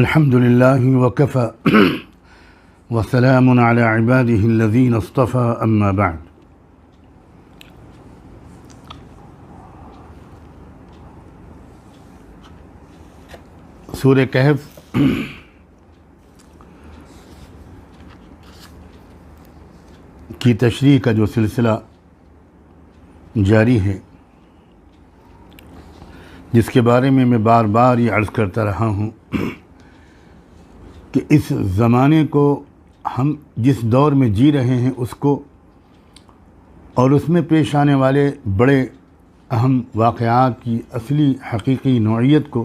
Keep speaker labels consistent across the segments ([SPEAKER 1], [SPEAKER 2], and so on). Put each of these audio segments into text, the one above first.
[SPEAKER 1] अल्हम्दुलिल्लाहि वकफ़ा वसलामुन अला इबादिहिल्लज़ीना इस्तफ़ा अम्मा बअद। सूरह कहफ़ की तशरीह का जो सिलसिला जारी है, जिसके बारे में मैं बार बार ये अर्ज़ करता रहा हूँ कि इस ज़माने को हम जिस दौर में जी रहे हैं उसको और उसमें पेश आने वाले बड़े अहम वाक़यात की असली हकीकी नौइयत को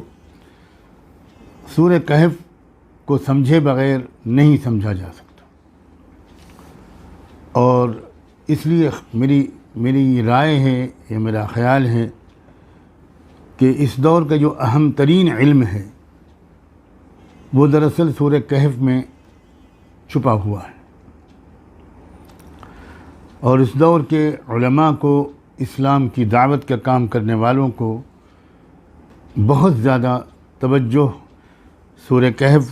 [SPEAKER 1] सूरह कहफ़ को समझे बग़ैर नहीं समझा जा सकता। और इसलिए मेरी राय है या मेरा ख़याल है कि इस दौर का जो अहम तरीन इल्म है वो दरअसल सूरह कहफ़ में छुपा हुआ है। और इस दौर के उलमा को, इस्लाम की दावत का काम करने वालों को बहुत ज़्यादा तवज्जो सूरह कहफ़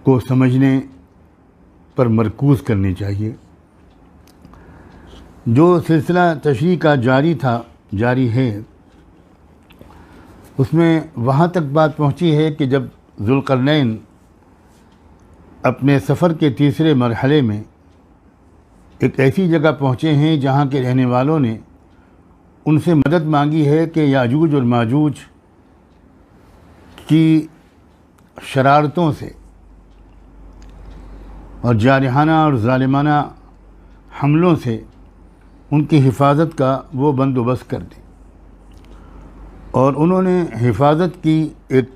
[SPEAKER 1] को समझने पर मरकूज़ करनी चाहिए। जो सिलसिला तशरीह का जारी है, उसमें वहाँ तक बात पहुँची है कि जब ज़ुल्क़रनैन अपने सफ़र के तीसरे मरहले में एक ऐसी जगह पहुँचे हैं जहाँ के रहने वालों ने उनसे मदद मांगी है कि याजूज और माजूज की शरारतों से और जारहाना और ज़ालिमाना हमलों से उनकी हिफाजत का वो बंदोबस्त कर दें। और उन्होंने हिफाजत की एक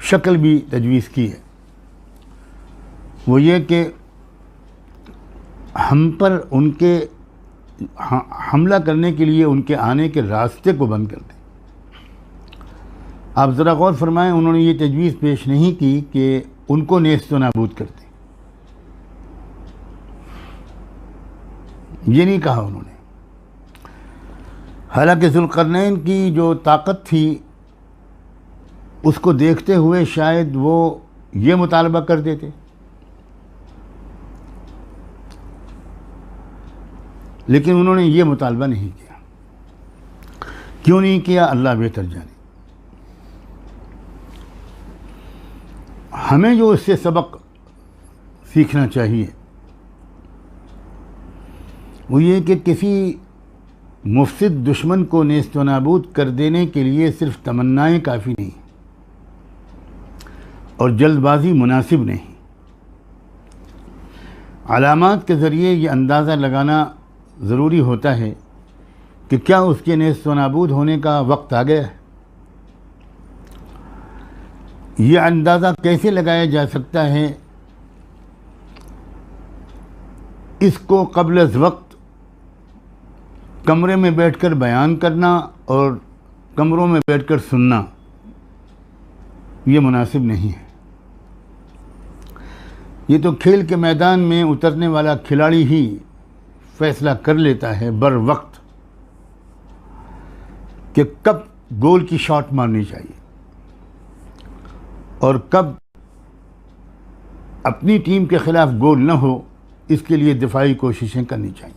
[SPEAKER 1] शक्ल भी तजवीज़ की है, वो ये कि हम पर उनके हमला करने के लिए उनके आने के रास्ते को बंद कर दें। आप ज़रा गौर फरमाएं, उन्होंने ये तजवीज़ पेश नहीं की कि उनको नेस्त व नाबूद कर दें, ये नहीं कहा उन्होंने। हालांकि ज़ुल्क़रनैन की जो ताकत थी उसको देखते हुए शायद वो ये मुतालबा कर देते, लेकिन उन्होंने ये मुतालबा नहीं किया। क्यों नहीं किया, अल्लाह बेहतर जाने। हमें जो इससे सबक सीखना चाहिए वो ये कि किसी मुफ़सिद दुश्मन को नेस्त व नाबूद कर देने के लिए सिर्फ तमन्नाएं काफ़ी नहीं और जल्दबाज़ी मुनासिब नहीं। अलामात के ज़रिए ये अंदाज़ा लगाना ज़रूरी होता है कि क्या उसके नेस्त व नाबूद होने का वक्त आ गया है। ये अंदाज़ा कैसे लगाया जा सकता है, इसको क़ब्ल वक्त कमरे में बैठकर बयान करना और कमरों में बैठकर सुनना ये मुनासिब नहीं है। ये तो खेल के मैदान में उतरने वाला खिलाड़ी ही फैसला कर लेता है बर वक्त कि कब गोल की शॉट मारनी चाहिए और कब अपनी टीम के ख़िलाफ़ गोल न हो, इसके लिए दिफाई कोशिशें करनी चाहिए।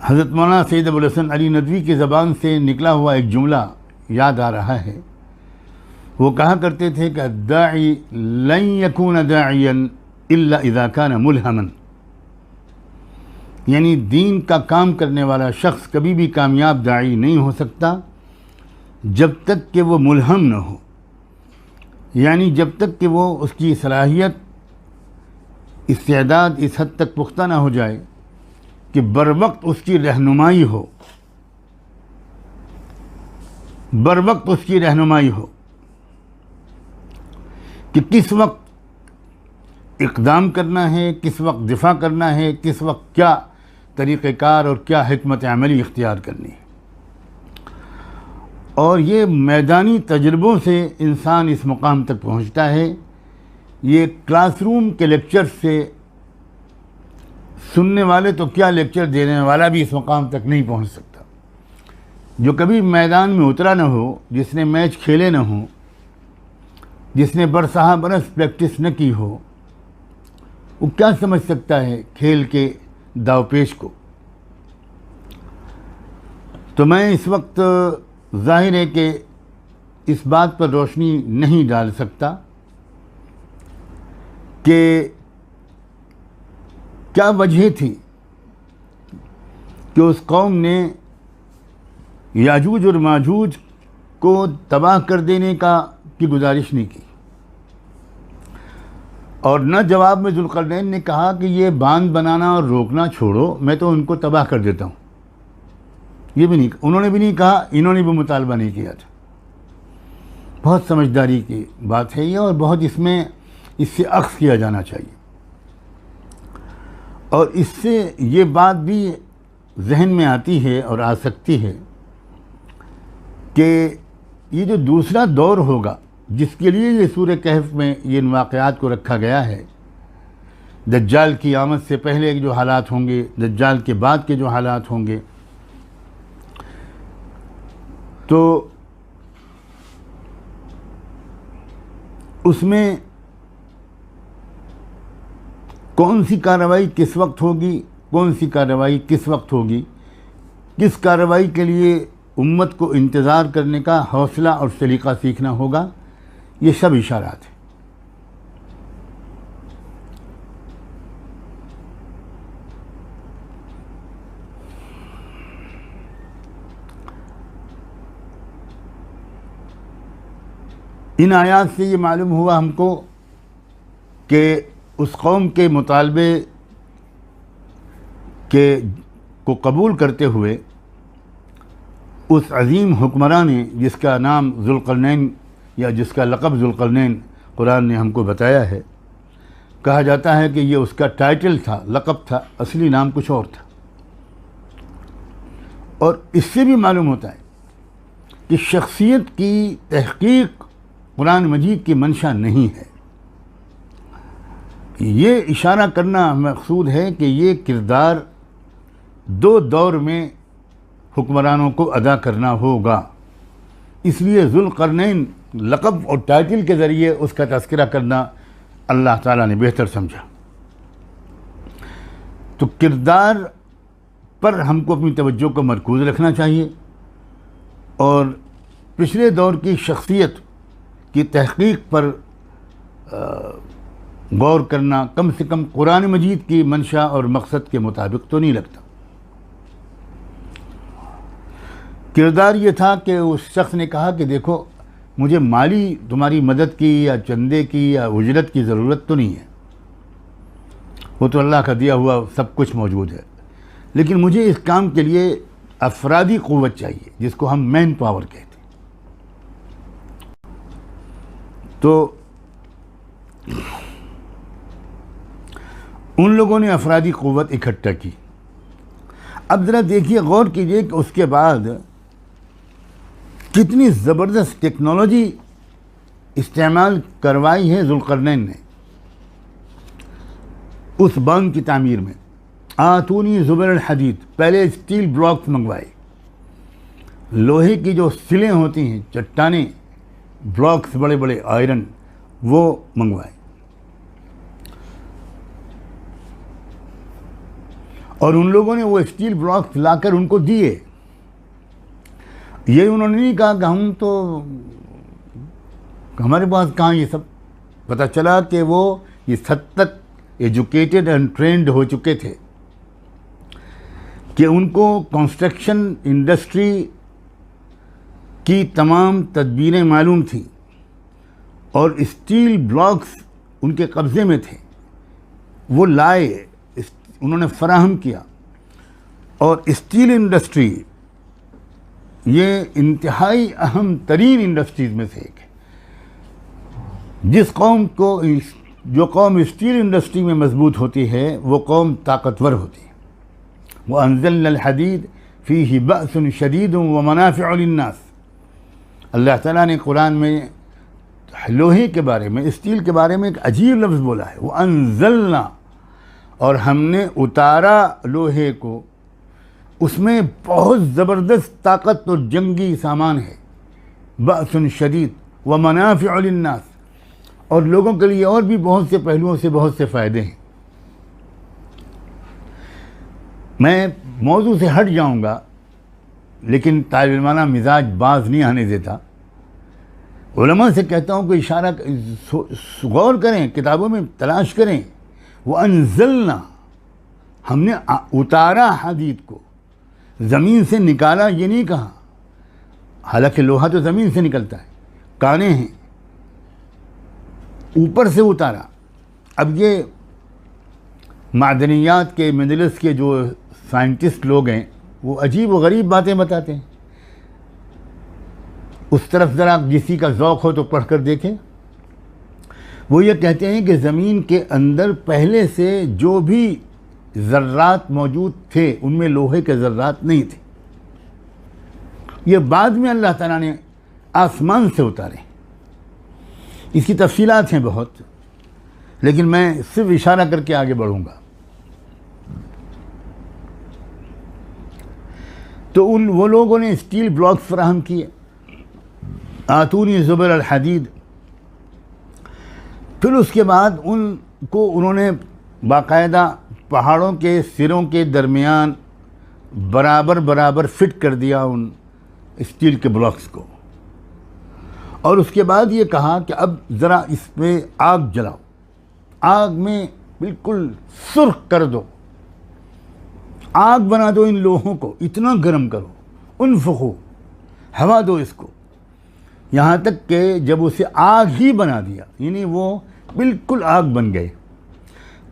[SPEAKER 1] हज़रत मौलाना सैयद अबुल हसन अली नदवी की ज़बान से निकला हुआ एक जुमला याद आ रहा है। वो कहा करते थे कि दाई लन यकून दाइयन इल्ला इज़ा कान मुल्हमन, यानी दीन का काम करने वाला शख्स कभी भी कामयाब दाई नहीं हो सकता जब तक कि वो मुल्हम न हो, यानी जब तक कि वो उसकी सलाहियत, इस्तेदाद इस हद तक पुख्ता ना हो जाए कि बर वक्त उसकी रहनुमाई हो, बर वक्त उसकी रहनुमाई हो कि किस वक्त इक़दाम करना है, किस वक्त दिफा करना है, किस वक्त क्या तरीक़ेकार और क्या हिकमत अमली इख्तियार करनी है। और ये मैदानी तजुर्बों से इंसान इस मुकाम तक पहुंचता है। ये क्लासरूम के लेक्चर से सुनने वाले तो क्या, लेक्चर देने वाला भी इस मुकाम तक नहीं पहुंच सकता। जो कभी मैदान में उतरा न हो, जिसने मैच खेले न हो, जिसने बरसहा बरस प्रैक्टिस न की हो, वो क्या समझ सकता है खेल के दावपेच को। तो मैं इस वक्त जाहिर है कि इस बात पर रोशनी नहीं डाल सकता कि क्या वजह थी कि उस कौम ने याजूज और माजूज को तबाह कर देने की गुजारिश नहीं की, और न जवाब में जुल्करनैन ने कहा कि ये बांध बनाना और रोकना छोड़ो, मैं तो उनको तबाह कर देता हूँ। ये भी नहीं, उन्होंने भी नहीं कहा, इन्होंने भी मुतालबा नहीं किया था। बहुत समझदारी की बात है ये, और बहुत इससे अख्ज़ किया जाना चाहिए। और इससे ये बात भी जहन में आती है और आ सकती है कि ये जो दूसरा दौर होगा जिसके लिए ये सूरह कहफ में ये वाक़यात को रखा गया है, दज्जाल की आमद से पहले जो हालात होंगे, दज्जाल के बाद के जो हालात होंगे, तो उसमें कौन सी कार्रवाई किस वक्त होगी, कौन सी कार्रवाई किस वक्त होगी, किस कार्रवाई के लिए उम्मत को इंतज़ार करने का हौसला और सलीका सीखना होगा, ये सब इशारात हैं। इन आयात से ये मालूम हुआ हमको कि उस कौम के मुतालबे को कबूल करते हुए उस अज़ीम हुक्मरान ने, जिसका नाम ज़ुल्क़रनैन या जिसका लक़ब ज़ुल्क़रनैन कुरान ने हमको बताया है, कहा जाता है कि ये उसका टाइटल था, लक़ब था, असली नाम कुछ और था। और इससे भी मालूम होता है कि शख्सियत की तहक़ीक़ कुरान मजीद की मंशा नहीं है। ये इशारा करना मकसूद है कि ये किरदार दो दौर में हुक्मरानों को अदा करना होगा, इसलिए ज़ुल्क़रनैन लक़ब और टाइटल के ज़रिए उसका तज़किरा करना अल्लाह ताला ने बेहतर समझा। तो किरदार पर हमको अपनी तवज्जो को मरकूज़ रखना चाहिए और पिछले दौर की शख्सियत की तहक़ीक़ पर गौर करना कम से कम कुरान मजीद की मंशा और मकसद के मुताबिक तो नहीं लगता। किरदार ये था कि उस शख्स ने कहा कि देखो, मुझे माली तुम्हारी मदद की या चंदे की या उजरत की ज़रूरत तो नहीं है, वो तो अल्लाह का दिया हुआ सब कुछ मौजूद है, लेकिन मुझे इस काम के लिए अफरादी क़ुव्वत चाहिए, जिसको हम मैन पावर कहते हैं। तो उन लोगों ने अफरादी क़ुव्वत इकट्ठा की। अब ज़रा देखिए, गौर कीजिए कि उसके बाद कितनी ज़बरदस्त टेक्नोलॉजी इस्तेमाल करवाई है ज़ुल्क़रनैन ने उस बांध की तामीर में। आतूनी ज़ुबर हदीद, पहले स्टील ब्लॉक्स मंगवाए, लोहे की जो सिलें होती हैं, चट्टानें, ब्लॉक्स बड़े बड़े आयरन, वो मंगवाए, और उन लोगों ने वो स्टील ब्लॉक्स लाकर उनको दिए। ये उन्होंने नहीं कहा कि हम तो, हमारे पास कहाँ ये सब। पता चला कि वो इस हद तक एजुकेटेड एंड ट्रेंड हो चुके थे कि उनको कंस्ट्रक्शन इंडस्ट्री की तमाम तदबीरें मालूम थी और स्टील ब्लॉक्स उनके कब्ज़े में थे। वो लाए, उन्होंने फराहम किया। और स्टील इंडस्ट्री ये इंतहाई अहम तरीन इंडस्ट्रीज़ में से एक है। जो कौम स्टील इंडस्ट्री में मजबूत होती है, वो कौम ताकतवर होती है। वो अंज़लनल हदीद फ़ीही बअसन शदीदुन व मनाफ़िउ लिन्नास, अल्लाह ताला ने कुरान में लोहे के बारे में, स्टील के बारे में एक अजीब लफ्ज़ बोला है, वो अंज़लना, और हमने उतारा लोहे को, उसमें बहुत ज़बरदस्त ताकत और जंगी सामान है। बअसन शदीद व मनाफ़िअ लिन्नास, और लोगों के लिए और भी बहुत से पहलुओं से बहुत से फ़ायदे हैं। मैं मौजू से हट जाऊंगा, लेकिन तालिबाना मिजाज बाज नहीं आने देता। उलमा से कहता हूँ कि इशारा गौर करें, किताबों में तलाश करें। वो अनज़लना, हमने उतारा हदीद को, ज़मीन से निकाला ये नहीं कहा, हालांकि लोहा तो ज़मीन से निकलता है, काने हैं, ऊपर से उतारा। अब ये मादनियात के मजलिस के जो साइंटिस्ट लोग हैं वो अजीब व गरीब बातें बताते हैं। उस तरफ ज़रा किसी का ज़ौक़ हो तो पढ़ कर देखें। वो ये कहते हैं कि ज़मीन के अंदर पहले से जो भी ज़र्रात मौजूद थे उनमें लोहे के ज़र्रात नहीं थे, ये बाद में अल्लाह ताला ने आसमान से उतारे। इसकी तफसीलात हैं बहुत, लेकिन मैं सिर्फ इशारा करके आगे बढ़ूँगा। तो वो लोगों ने स्टील ब्लॉक्स फराहम किए, आतूनी ज़ुबर अल हदीद। फिर उसके बाद उन्होंने बाकायदा पहाड़ों के सिरों के दरमियान बराबर बराबर फिट कर दिया उन स्टील के ब्लॉक्स को, और उसके बाद ये कहा कि अब ज़रा इस पर आग जलाओ, आग में बिल्कुल सुर्ख कर दो, आग बना दो इन लोहों को, इतना गर्म करो, उनफुखू, हवा दो इसको। यहाँ तक कि जब उसे आग ही बना दिया, यानी वो बिल्कुल आग बन गए,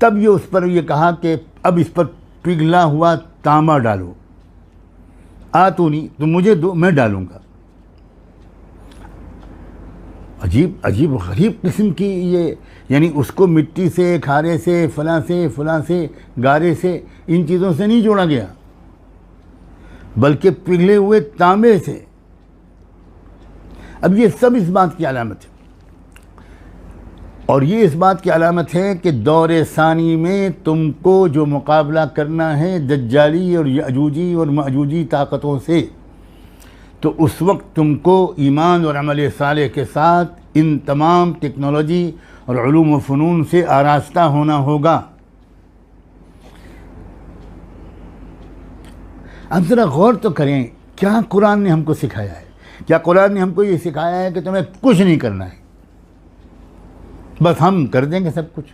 [SPEAKER 1] तब ये उस पर ये कहा कि अब इस पर पिघला हुआ तांबा डालो, आतूनी, तो मुझे दो, मैं डालूँगा। अजीब अजीब गरीब किस्म की ये, यानी उसको मिट्टी से, खारे से, फलां से, गारे से, इन चीज़ों से नहीं जोड़ा गया, बल्कि पिघले हुए तांबे से। अब ये सब इस बात की अलामत है, और ये इस बात की अलामत है कि दौरे सानी में तुमको जो मुकाबला करना है दज्जाली और यजूजी और मजूजी ताकतों से, तो उस वक्त तुमको ईमान और अमल सालेह के साथ इन तमाम टेक्नोलॉजी और उलूम व फ़नून से आरास्ता होना होगा। अब ज़रा गौर तो करें, क्या कुरान ने हमको सिखाया है? क्या कुरान ने हमको ये सिखाया है कि तुम्हें कुछ नहीं करना है, बस हम कर देंगे सब कुछ,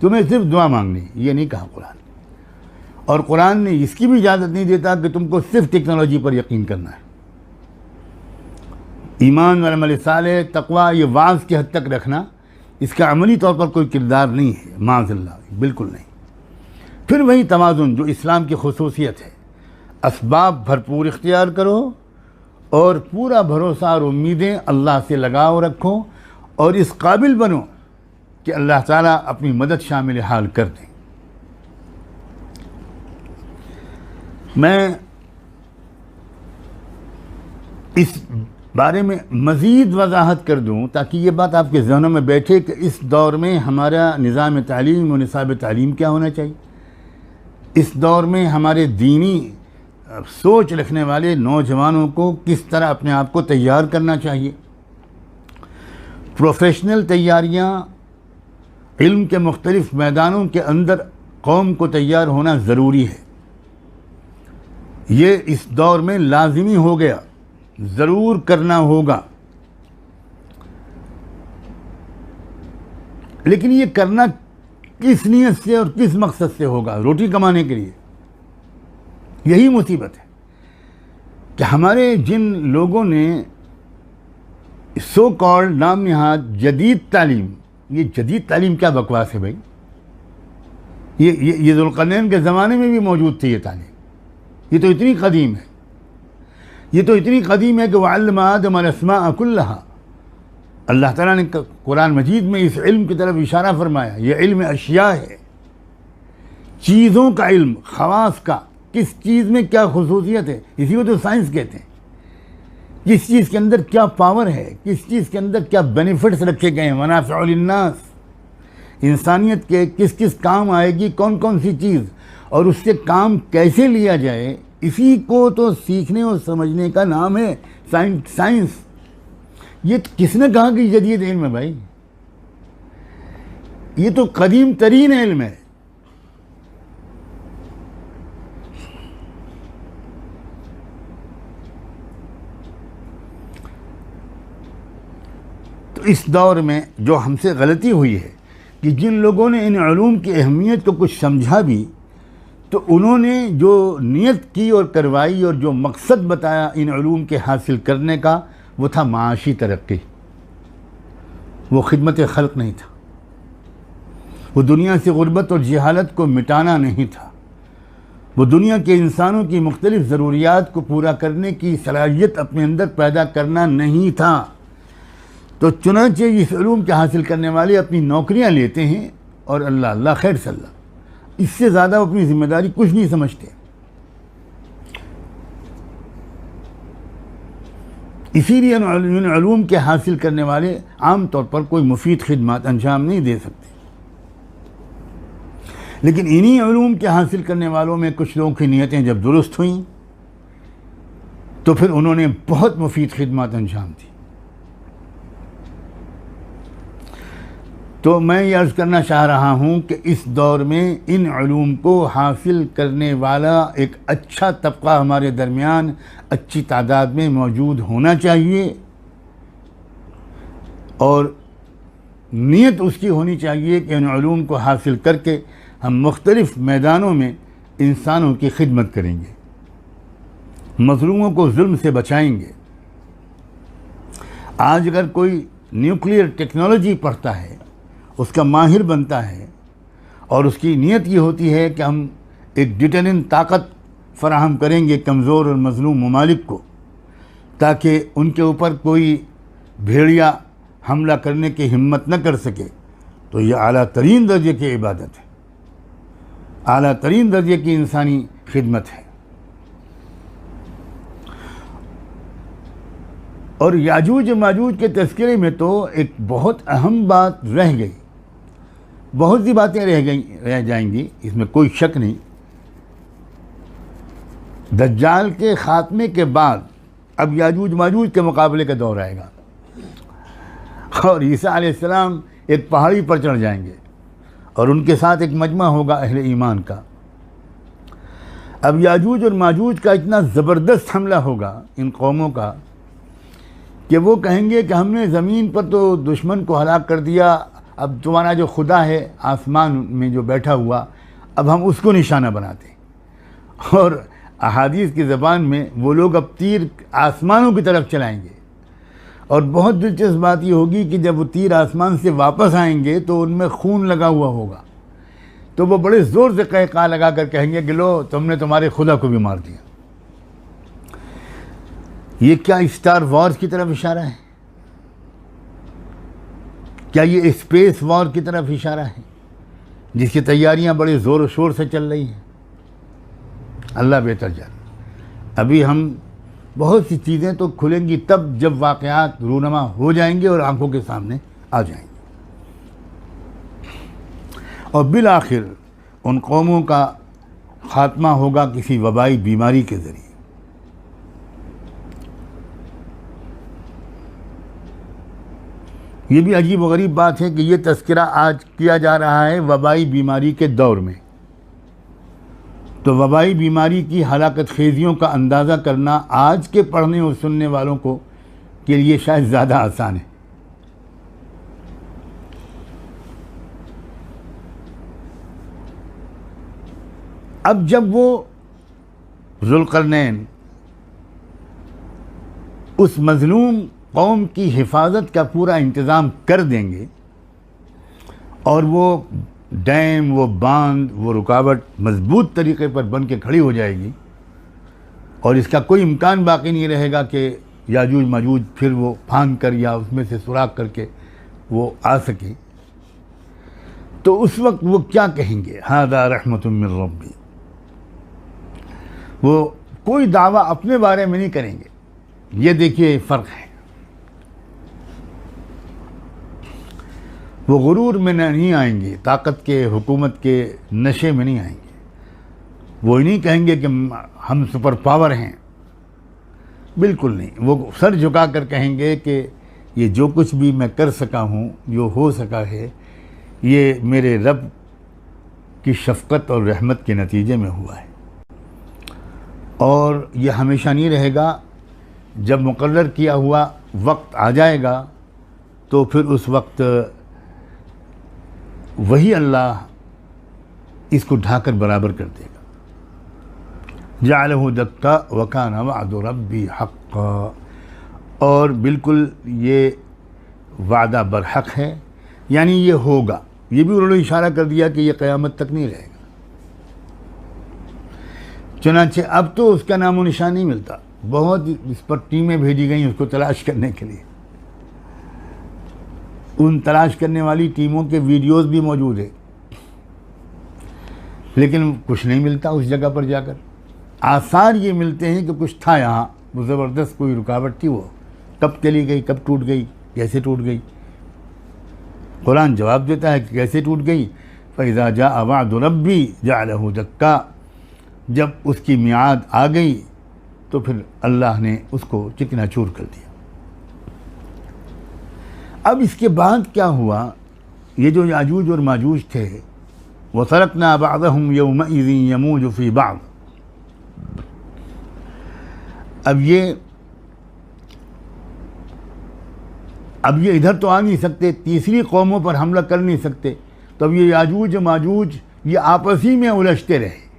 [SPEAKER 1] तुम्हें सिर्फ दुआ मांगनी है? ये नहीं कहा कुरान। और कुरान ने इसकी भी इजाज़त नहीं देता कि तुमको सिर्फ टेक्नोलॉजी पर यकीन करना है। ईमान और अमल सालेह, तकवा, ये वाज़ की हद तक रखना, इसका अमली तौर पर कोई किरदार नहीं है, माज़अल्लाह, बिल्कुल नहीं। फिर वही तवाज़ुन जो इस्लाम की खुसूसियत है, असबाब भरपूर इख्तियार करो और पूरा भरोसा और उम्मीदें अल्लाह से लगाव रखो, और इस काबिल बनो कि अल्लाह ताला अपनी मदद शामिल हाल कर दें। मैं इस बारे में मज़ीद वजाहत कर दूं ताकि ये बात आपके ज़हनों में बैठे कि इस दौर में हमारा निज़ाम तालीम और निसाब तालीम क्या होना चाहिए। इस दौर में हमारे दीनी सोच रखने वाले नौजवानों को किस तरह अपने आप को तैयार करना चाहिए। प्रोफेशनल तैयारियाँ, इल्म के मुख्तलिफ़ मैदानों के अंदर कौम को तैयार होना ज़रूरी है। ये इस दौर में लाजिमी हो गया, ज़रूर करना होगा। लेकिन ये करना किस नीयत से और किस मकसद से होगा? रोटी कमाने के लिए। यही मुसीबत है कि हमारे जिन लोगों ने सो कॉल्ड नाम नहाद जदीद तालीम, ये जदीद तालीम क्या बकवास है भाई? ये ज़ुल्क़रनैन के ज़माने में भी मौजूद थी ये तालीम। ये तो इतनी कदीम है, ये तो इतनी कदीम है कि वअल्लमा आदम अल-अस्माअ कुल्लहा। अल्लाह ताला ने कुरान मजीद में इस इल्म की तरफ इशारा फरमाया। ये इल्म अशिया है, चीज़ों का इल्म, ख़वास का, किस चीज़ में क्या खुसूसियत है, इसी को तो साइंस कहते हैं। किस चीज़ के अंदर क्या पावर है, किस चीज़ के अंदर क्या बेनिफिट्स रखे गए हैं, मनाफ़िअ लिन्नास, इंसानियत के किस किस काम आएगी कौन कौन सी चीज़, और उससे काम कैसे लिया जाए, इसी को तो सीखने और समझने का नाम है साइंस। ये किसने कहा कि जदीद इल्म है भाई? ये तो कदीम तरीन इल्म है। तो इस दौर में जो हमसे गलती हुई है कि जिन लोगों ने इन उलूम की अहमियत को कुछ समझा भी, तो उन्होंने जो नियत की और करवाई और जो मकसद बताया इन उलूम के हासिल करने का, वो था माशी तरक्की, वो खिदमत खल्क नहीं था, वो दुनिया से गुर्बत और जहालत को मिटाना नहीं था, वो दुनिया के इंसानों की मुख्तलिफ ज़रूरियात को पूरा करने की सलाहियत अपने अंदर पैदा करना नहीं था। तो चुनांचे इस उलूम के हासिल करने वाले अपनी नौकरियां लेते हैं और अल्लाह अल्लाह खैर सल्ला, इससे ज़्यादा वो अपनी ज़िम्मेदारी कुछ नहीं समझते। इसीलिए इन उलूम के हासिल करने वाले आम तौर पर कोई मुफीद खिदमत अंजाम नहीं दे सकते। लेकिन इन्हीं उलूम के हासिल करने वालों में कुछ लोगों की नीयतें जब दुरुस्त हुईं, तो फिर उन्होंने बहुत मुफीद खिदमत अंजाम दी। तो मैं ये अर्ज़ करना चाह रहा हूँ कि इस दौर में इन उलूम को हासिल करने वाला एक अच्छा तबका हमारे दरमियान अच्छी तादाद में मौजूद होना चाहिए, और नीयत उसकी होनी चाहिए कि इन उलूम को हासिल करके हम मुख्तलिफ़ मैदानों में इंसानों की खिदमत करेंगे, मज़लूमों को जुल्म से बचाएंगे। आज अगर कोई न्यूक्लियर टेक्नोलॉजी पढ़ता है, उसका माहिर बनता है, और उसकी नीयत ये होती है कि हम एक डिटरेंट ताकत फराहम करेंगे कमज़ोर और मज़लूम ममालिक को, ताकि उनके ऊपर कोई भेड़िया हमला करने की हिम्मत न कर सके, तो यह आला तरीन दर्जे की इबादत है, आला तरीन दर्जे की इंसानी खिदमत है। और याजूज माजूज के तज़किरे में तो एक बहुत अहम बात रह गई, बहुत सी बातें रह जाएंगी, इसमें कोई शक नहीं। दज्जाल के ख़ात्मे के बाद अब याजूज माजूज के मुकाबले का दौर आएगा, और ईसा अलैहिस्सलाम एक पहाड़ी पर चढ़ जाएंगे और उनके साथ एक मजमा होगा अहले ईमान का। अब याजूज और माजूज का इतना ज़बरदस्त हमला होगा इन कौमों का कि वो कहेंगे कि हमने ज़मीन पर तो दुश्मन को हलाक कर दिया, अब तुम्हारा जो खुदा है आसमान में जो बैठा हुआ, अब हम उसको निशाना बनाते। और अहादीस की ज़बान में वो लोग अब तीर आसमानों की तरफ चलाएंगे, और बहुत दिलचस्प बात ये होगी कि जब वो तीर आसमान से वापस आएंगे तो उनमें खून लगा हुआ होगा, तो वो बड़े ज़ोर से कहका लगा कर कहेंगे कि लो तुमने तुम्हारे खुदा को भी मार दिया। ये क्या स्टार वॉर्स की तरफ इशारा है? क्या ये स्पेस वॉर की तरफ इशारा है, जिसकी तैयारियां बड़े ज़ोर शोर से चल रही हैं? अल्लाह बेहतर जाने। अभी हम बहुत सी चीज़ें तो खुलेंगी तब जब वाक़यात रूनमा हो जाएंगे और आंखों के सामने आ जाएंगे, और बिल आखिर उन कौमों का ख़ात्मा होगा किसी वबाई बीमारी के ज़रिए। ये भी अजीब व गरीब बात है कि ये तज़किरा आज किया जा रहा है वबाई बीमारी के दौर में। तो वबाई बीमारी की हलाकत खेजियों का अंदाज़ा करना आज के पढ़ने और सुनने वालों को के लिए शायद ज़्यादा आसान है। अब जब वो ज़ुल्क़रनैन उस मज़लूम कौम की हिफाजत का पूरा इंतज़ाम कर देंगे, और वो डैम, वो बांध, वो रुकावट मजबूत तरीके पर बन के खड़ी हो जाएगी, और इसका कोई इम्कान बाकी नहीं रहेगा कि याजूज माजूज फिर वो फांद कर या उसमें से सुराख करके वो आ सके, तो उस वक्त वो क्या कहेंगे? हादा रहमतुम मिन रब्बी। वो कोई दावा अपने बारे में नहीं करेंगे। ये देखिए फ़र्क है। वो गुरूर में नहीं आएंगे, ताकत के, हुकूमत के नशे में नहीं आएंगे। वो नहीं कहेंगे कि हम सुपर पावर हैं, बिल्कुल नहीं। वो सर झुका कर कहेंगे कि ये जो कुछ भी मैं कर सका हूँ, जो हो सका है, ये मेरे रब की शफ़क़त और रहमत के नतीजे में हुआ है। और ये हमेशा नहीं रहेगा। जब मुक़र्रर किया हुआ वक्त आ जाएगा तो फिर उस वक्त वही अल्लाह इसको ढाकर बराबर कर देगा। जअलहु दक्का व कान वअदु रब्बी हक़्क़ा, और बिल्कुल ये वादा बरहक है, यानी ये होगा। ये भी उन्होंने इशारा कर दिया कि ये क़यामत तक नहीं रहेगा। चुनांचे अब तो उसका नामो निशान नहीं मिलता। बहुत इस पर टीमें भेजी गई उसको तलाश करने के लिए। उन तलाश करने वाली टीमों के वीडियोस भी मौजूद है, लेकिन कुछ नहीं मिलता उस जगह पर जाकर। आसार ये मिलते हैं कि कुछ था यहाँ, वो ज़बरदस्त कोई रुकावट थी, वो कब चली गई, कब टूट गई, कैसे टूट गई। कुरान जवाब देता है कि कैसे टूट गई। फ़इज़ा जाअ वअदु रब्बी जअलहु दक्का, जब उसकी मियाद आ गई तो फिर अल्लाह ने उसको चिकनाचूर कर दिया। अब इसके बाद क्या हुआ, ये जो याजूज और माजूज थे, व तरकना बअदहुम यौमइज़िन यमूजु फ़ी बअद। अब ये इधर तो आ नहीं सकते, तीसरी कौमों पर हमला कर नहीं सकते, तो अब ये याजूज माजूज ये आपस ही में उलझते रहे।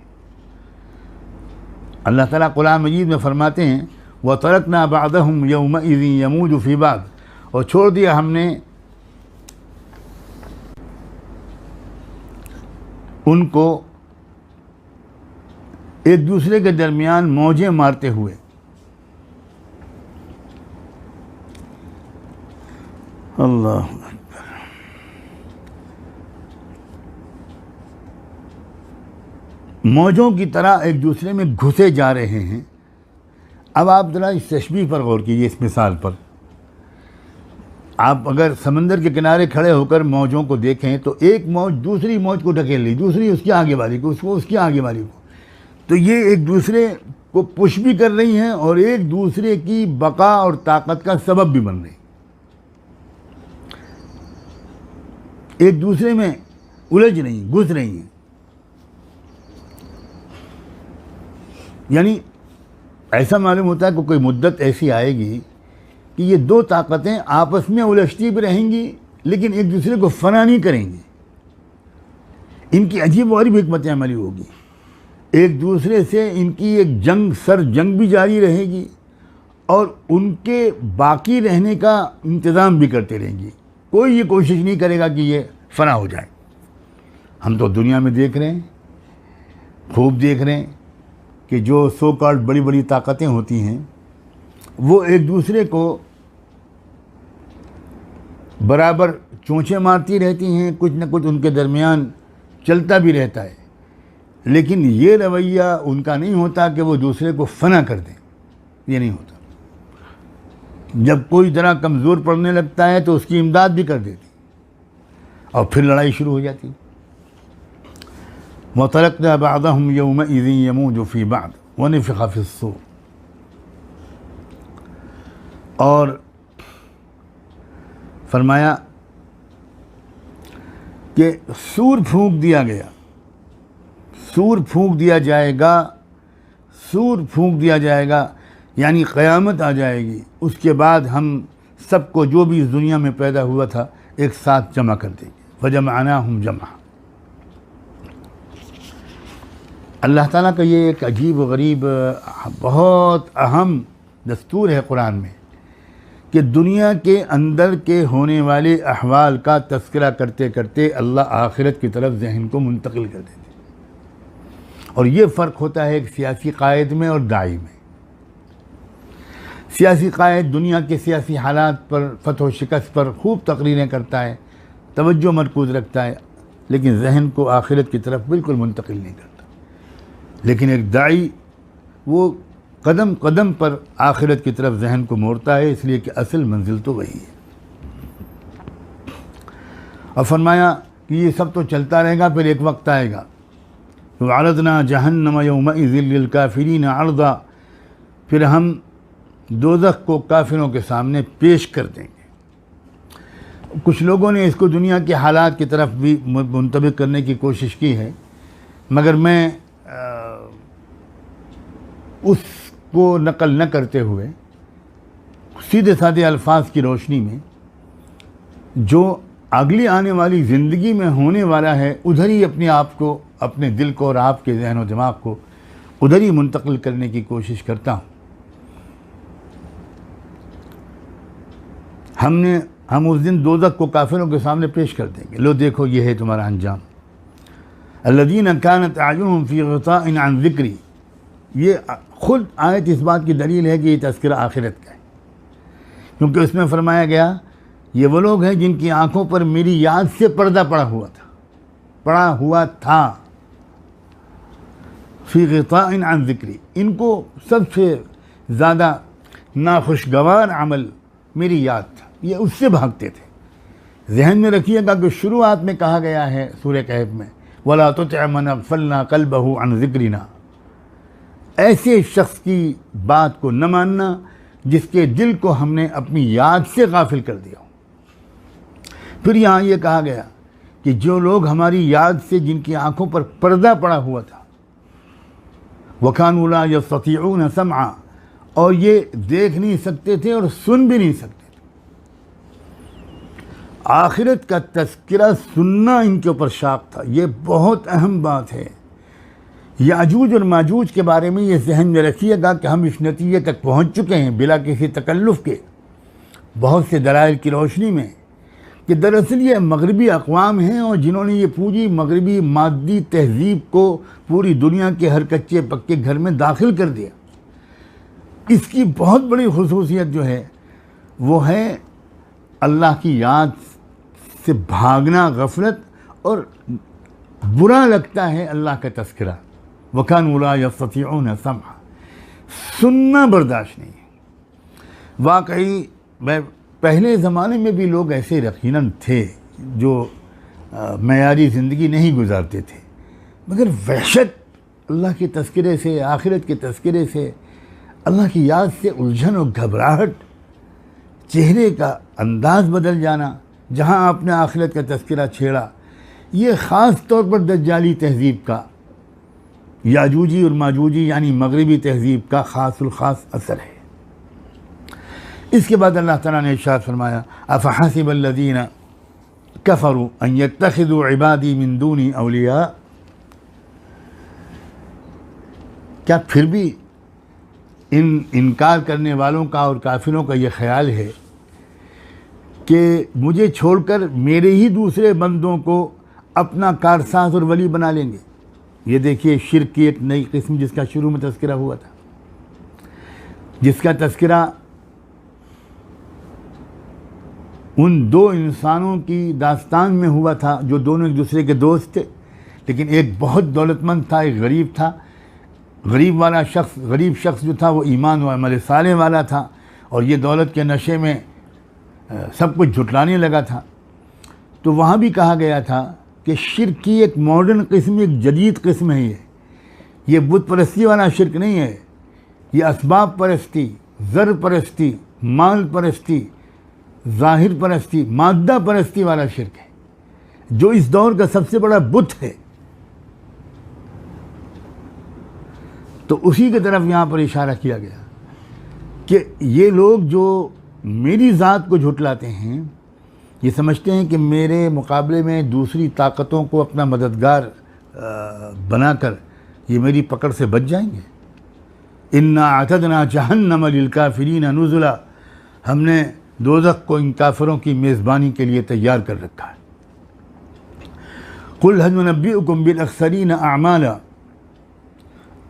[SPEAKER 1] अल्लाह ताला कुरान मजीद में फरमाते हैं व तरकना बअदहुम यौमइज़िन यमूजु फ़ी बअद, और छोड़ दिया हमने उनको एक दूसरे के दरमियान मौजें मारते हुए। अल्लाह अकबर। मौजों की तरह एक दूसरे में घुसे जा रहे हैं। अब आप ज़रा इस तशबीह पर गौर कीजिए, इस मिसाल पर। आप अगर समंदर के किनारे खड़े होकर मौजों को देखें तो एक मौज दूसरी मौज को ढकेल ली, दूसरी उसकी आगे वाली को, उसको उसकी आगे वाली को, तो ये एक दूसरे को पुश भी कर रही हैं और एक दूसरे की बका और ताकत का सबब भी बन रही, एक दूसरे में उलझ रही, घुस रही हैं। यानी ऐसा मालूम होता है कि कोई मुद्दत ऐसी आएगी कि ये दो ताकतें आपस में उलझती भी रहेंगी लेकिन एक दूसरे को फना नहीं करेंगी। इनकी अजीब और भी हिकमत अमली होगी, एक दूसरे से इनकी एक जंग भी जारी रहेगी और उनके बाकी रहने का इंतज़ाम भी करते रहेंगी। कोई ये कोशिश नहीं करेगा कि ये फना हो जाए। हम तो दुनिया में देख रहे हैं, खूब देख रहे हैं कि जो सो कॉल्ड बड़ी बड़ी ताकतें होती हैं वो एक दूसरे को बराबर चोंचें मारती रहती हैं, कुछ न कुछ उनके दरमियान चलता भी रहता है, लेकिन ये रवैया उनका नहीं होता कि वो दूसरे को फना कर दें। ये नहीं होता। जब कोई ज़रा कमज़ोर पड़ने लगता है तो उसकी इमदाद भी कर देती और फिर लड़ाई शुरू हो जाती। व तरकना बअदहुम यौमइज़िन यमूजु फ़ी बअद व नफ़िख़ फ़िस्सूर, और फरमाया कि सूर फूंक दिया गया, सूर फूंक दिया जाएगा, सूर फूंक दिया जाएगा, यानी क़यामत आ जाएगी। उसके बाद हम सबको जो भी इस दुनिया में पैदा हुआ था एक साथ जमा कर देंगे। फजमअनाहुम जमा। अल्लाह ताला का ये एक अजीब व गरीब बहुत अहम दस्तूर है कुरान में कि दुनिया के अंदर के होने वाले अहवाल का तज़किरा करते करते अल्लाह आखिरत की तरफ ज़हन को मुंतकिल कर देते। और ये फ़र्क होता है एक सियासी कायद में और दाई में। सियासी कायद दुनिया के सियासी हालात पर, फ़तह व शिकस्त पर खूब तकरीरें करता है, तवज्जो मरकूज़ रखता है, लेकिन ज़हन को आखिरत की तरफ बिल्कुल मुंतकिल नहीं करता। लेकिन एक दाई वो कदम कदम पर आखिरत की तरफ ज़हन को मोड़ता है, इसलिए कि असल मंजिल तो वही है। और फरमाया कि ये सब तो चलता रहेगा, फिर एक वक्त आएगा वअरदना जहन्नम यौमइज़िन लिलकाफिरीन अर्दा, फिर हम दोज़ख को काफिरों के सामने पेश कर देंगे। कुछ लोगों ने इसको दुनिया के हालात की तरफ भी मुंतबिक करने की कोशिश की है, मगर मैं उसको नकल न करते हुए सीधे साधे अल्फाज की रोशनी में जो अगली आने वाली ज़िंदगी में होने वाला है उधर ही अपने आप को, अपने दिल को और आपके ज़हन और दिमाग को उधर ही मुंतकिल करने की कोशिश करता हूँ। हम उस दिन दोज़ख को काफिरों के सामने पेश कर देंगे, लो देखो ये है तुम्हारा अंजाम। अल्लज़ीना कानत अयुनुहुम फ़ी ग़िताइन अन ज़िक्री, ये ख़ुद आयत इस बात की दलील है कि ये तज़किरा आखिरत का है, क्योंकि उसमें फरमाया गया ये वो लोग हैं जिनकी आंखों पर मेरी याद से पर्दा पड़ा हुआ था। फ़ी ग़िताइन अन ज़िक्री, इनको सबसे ज़्यादा नाखुशगवार अमल मेरी याद था, ये उससे भागते थे। जहन में रखिएगा कि शुरुआत में कहा गया है सूरह कहफ में, वला तुतिअ मन अग़फ़लना क़ल्बहु अन ज़िक्रिना, ऐसे शख्स की बात को न मानना जिसके दिल को हमने अपनी याद से गाफिल कर दिया। फिर यहाँ ये कहा गया कि जो लोग हमारी याद से, जिनकी आंखों पर पर्दा पड़ा हुआ था, वकानू ला यस्ततीऊन समआ, और ये देख नहीं सकते थे और सुन भी नहीं सकते थे। आखिरत का तज़किरा सुनना इनके ऊपर शाक था। ये बहुत अहम बात है। याजूज और माजूज के बारे में ये जहन में रखिएगा कि हम इस नतीजे तक पहुँच चुके हैं बिला किसी तकल्लुफ़ के, बहुत से दलाइल की रोशनी में, कि दरअसल ये मगरबी अक़वाम हैं और जिन्होंने ये पूरी मगरबी मादी तहज़ीब को पूरी दुनिया के हर कच्चे पक्के घर में दाखिल कर दिया। इसकी बहुत बड़ी खुसूसियत जो है वो है अल्लाह की याद से भागना, गफलत, और बुरा लगता है अल्लाह का तज़किरा। वकानू ला यस्ततीऊन समआ, सुनना बर्दाश्त नहीं है। वाकई मैं पहले ज़माने में भी लोग ऐसे यकीनन थे जो मयारी ज़िंदगी नहीं गुजारते थे, मगर वहशत अल्लाह के तज़किरे से, आखिरत के तज़किरे से, अल्लाह की याद से उलझन और घबराहट, चेहरे का अंदाज़ बदल जाना जहाँ आपने आखिरत का तज़किरा छेड़ा, ये ख़ास तौर पर दज्जाली तहज़ीब का, याजूजी और माजूजी यानी मगरिबी तहज़ीब का ख़ासुल ख़ास असर है। इसके बाद अल्लाह ताला ने इरशाद फरमाया, अफ़हसिबल्लज़ीना कफ़रू अन यत्तख़िज़ू इबादी मिन दूनी औलिया, क्या फिर भी इन इनकार करने वालों का और काफिरों का ये ख्याल है कि मुझे छोड़कर मेरे ही दूसरे बंदों को अपना कारसाज और वली बना लेंगे। ये देखिए शिर्क की एक नई किस्म जिसका शुरू में तज़किरा हुआ था, जिसका तज़किरा उन दो इंसानों की दास्तान में हुआ था जो दोनों एक दूसरे के दोस्त थे, लेकिन एक बहुत दौलतमंद था, एक गरीब था। गरीब शख्स जो था वो ईमान व अमल साले वाला था और ये दौलत के नशे में सब कुछ झुटलाने लगा था। तो वहाँ भी कहा गया था कि शिर्क की एक मॉडर्न किस्म, एक जदीद किस्म है। ये बुत परस्ती वाला शिर्क नहीं है, ये असबाब परस्ती, ज़र परस्ती, माल परस्ती, ज़ाहिर परस्ती, मादा परस्ती वाला शिर्क है, जो इस दौर का सबसे बड़ा बुत है। तो उसी की तरफ यहाँ पर इशारा किया गया कि ये लोग जो मेरी ज़ात को झुटलाते हैं, ये समझते हैं कि मेरे मुकाबले में दूसरी ताकतों को अपना मददगार बनाकर ये मेरी पकड़ से बच जाएंगे। इन्ना अतदना जहन्नम लिलकाफिरीन नुज़ुला, हमने दोज़ख को इन काफिरों की मेज़बानी के लिए तैयार कर रखा है। कुल हल नुनब्बिउकुम बिल अख़सरीन अअमाला,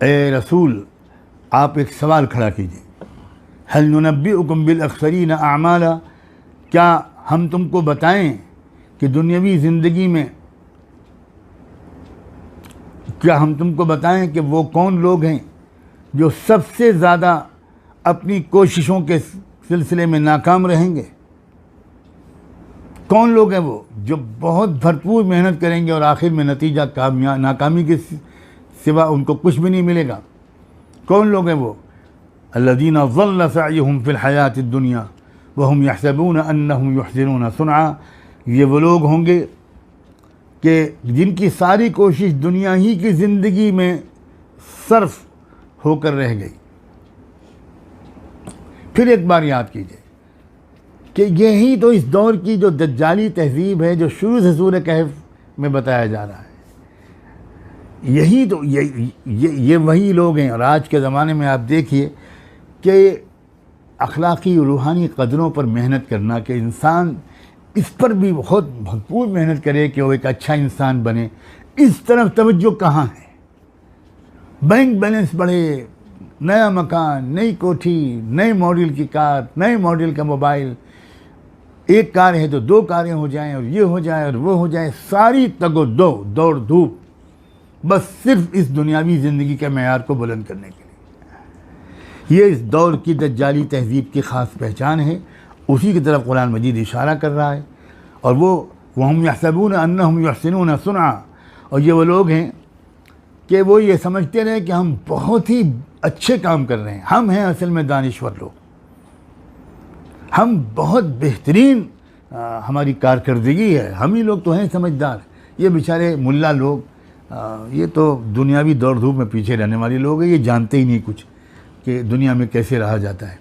[SPEAKER 1] ए रसूल आप एक सवाल खड़ा कीजिए, हल नुनब्बिउकुम बिल अख़सरीन अअमाला, क्या हम तुमको बताएं कि दुनियावी ज़िंदगी में, क्या हम तुमको बताएं कि वो कौन लोग हैं जो सबसे ज़्यादा अपनी कोशिशों के सिलसिले में नाकाम रहेंगे? कौन लोग हैं वो जो बहुत भरपूर मेहनत करेंगे और आखिर में नतीजा नाकामी सिवा उनको कुछ भी नहीं मिलेगा। कौन लोग हैं वो? अल्लज़ीना ज़ल्ल सअयुहुम फ़िल हयातिद दुनिया व हुम यहसबून अन्नहुम युहसिनून सुनआ। ये वो लोग होंगे कि जिनकी सारी कोशिश दुनिया ही की ज़िंदगी में सर्फ होकर रह गई। फिर एक बार याद कीजिए कि यही तो इस दौर की जो दज्जाली तहज़ीब है, जो शुरू से सूरह कहफ में बताया जा रहा है, यही तो ये वही लोग हैं। और आज के ज़माने में आप देखिए कि अखलाक़ी रूहानी क़दरों पर मेहनत करना, कि इंसान इस पर भी बहुत भरपूर मेहनत करे कि वो एक अच्छा इंसान बने, इस तरफ तवज्जो कहाँ है? बैंक बैलेंस बढ़े, नया मकान, नई कोठी, नए मॉडल की कार, नए मॉडल का मोबाइल, एक कार है तो 2 कारें हो जाएं, और ये हो जाए और वो हो जाए, सारी तगो-दो दौड़ धूप बस सिर्फ इस दुनियावी ज़िंदगी के मेयार को बुलंद करने के लिए। ये इस दौर की दज्जाली तहज़ीब की ख़ास पहचान है। उसी की तरफ कुरान मजीद इशारा कर रहा है। और वहुम यहसबून अन्नहुम युहसिनून सुनआ, और ये वो लोग हैं कि वो ये समझते रहे कि हम बहुत ही अच्छे काम कर रहे हैं। हम हैं असल में दानिश्वर लोग, हम बहुत बेहतरीन हमारी कारकर्दगी है, हम ही लोग तो हैं समझदार। ये बेचारे मुल्ला लोग, ये तो दुनियावी दौड़ धूप में पीछे रहने वाले लोग हैं, ये जानते ही नहीं कुछ कि दुनिया में कैसे रहा जाता है।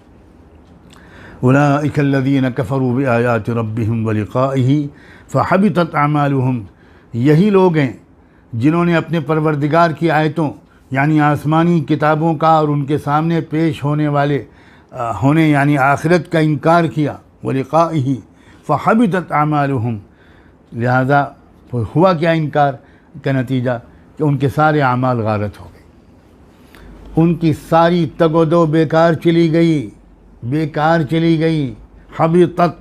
[SPEAKER 1] उलाइका अल्लज़ीना कफ़रू बिआयाति रब्बिहिम व लिक़ाइही फ़हबितत अमालुहुम। यही लोग हैं जिन्होंने अपने परवरदिगार की आयतों यानी आसमानी किताबों का और उनके सामने पेश होने वाले यानी आखिरत का इनकार किया। व लिक़ाइही फ़हबितत अमालुहुम, लिहाजा हुआ क्या इनकार का नतीजा कि उनके सारे अमाल गारत हो गए, उनकी सारी तगोदो बेकार चली गई, बेकार चली गई। हबितत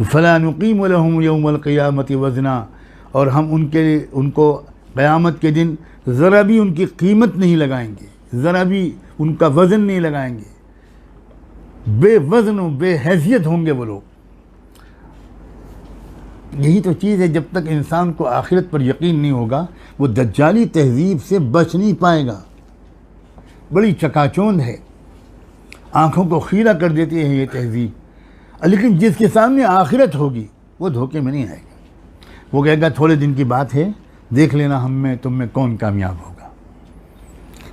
[SPEAKER 1] फला नुक़ीमु लहुम यौमल क़ियामति वज़ना, और हम उनको क़यामत के दिन ज़रा भी उनकी कीमत नहीं लगाएंगे, ज़रा भी उनका वज़न नहीं लगाएंगे, बेवज़न बेहैसियत होंगे वो लोग। यही तो चीज़ है, जब तक इंसान को आखिरत पर यकीन नहीं होगा वो दज्जाली तहज़ीब से बच नहीं पाएगा। बड़ी चकाचौंध है, आँखों को खीरा कर देती है ये तहज़ीब। लेकिन जिसके सामने आखिरत होगी वो धोखे में नहीं आएगा। वो कहेगा थोड़े दिन की बात है, देख लेना हम में तुम में कौन कामयाब होगा।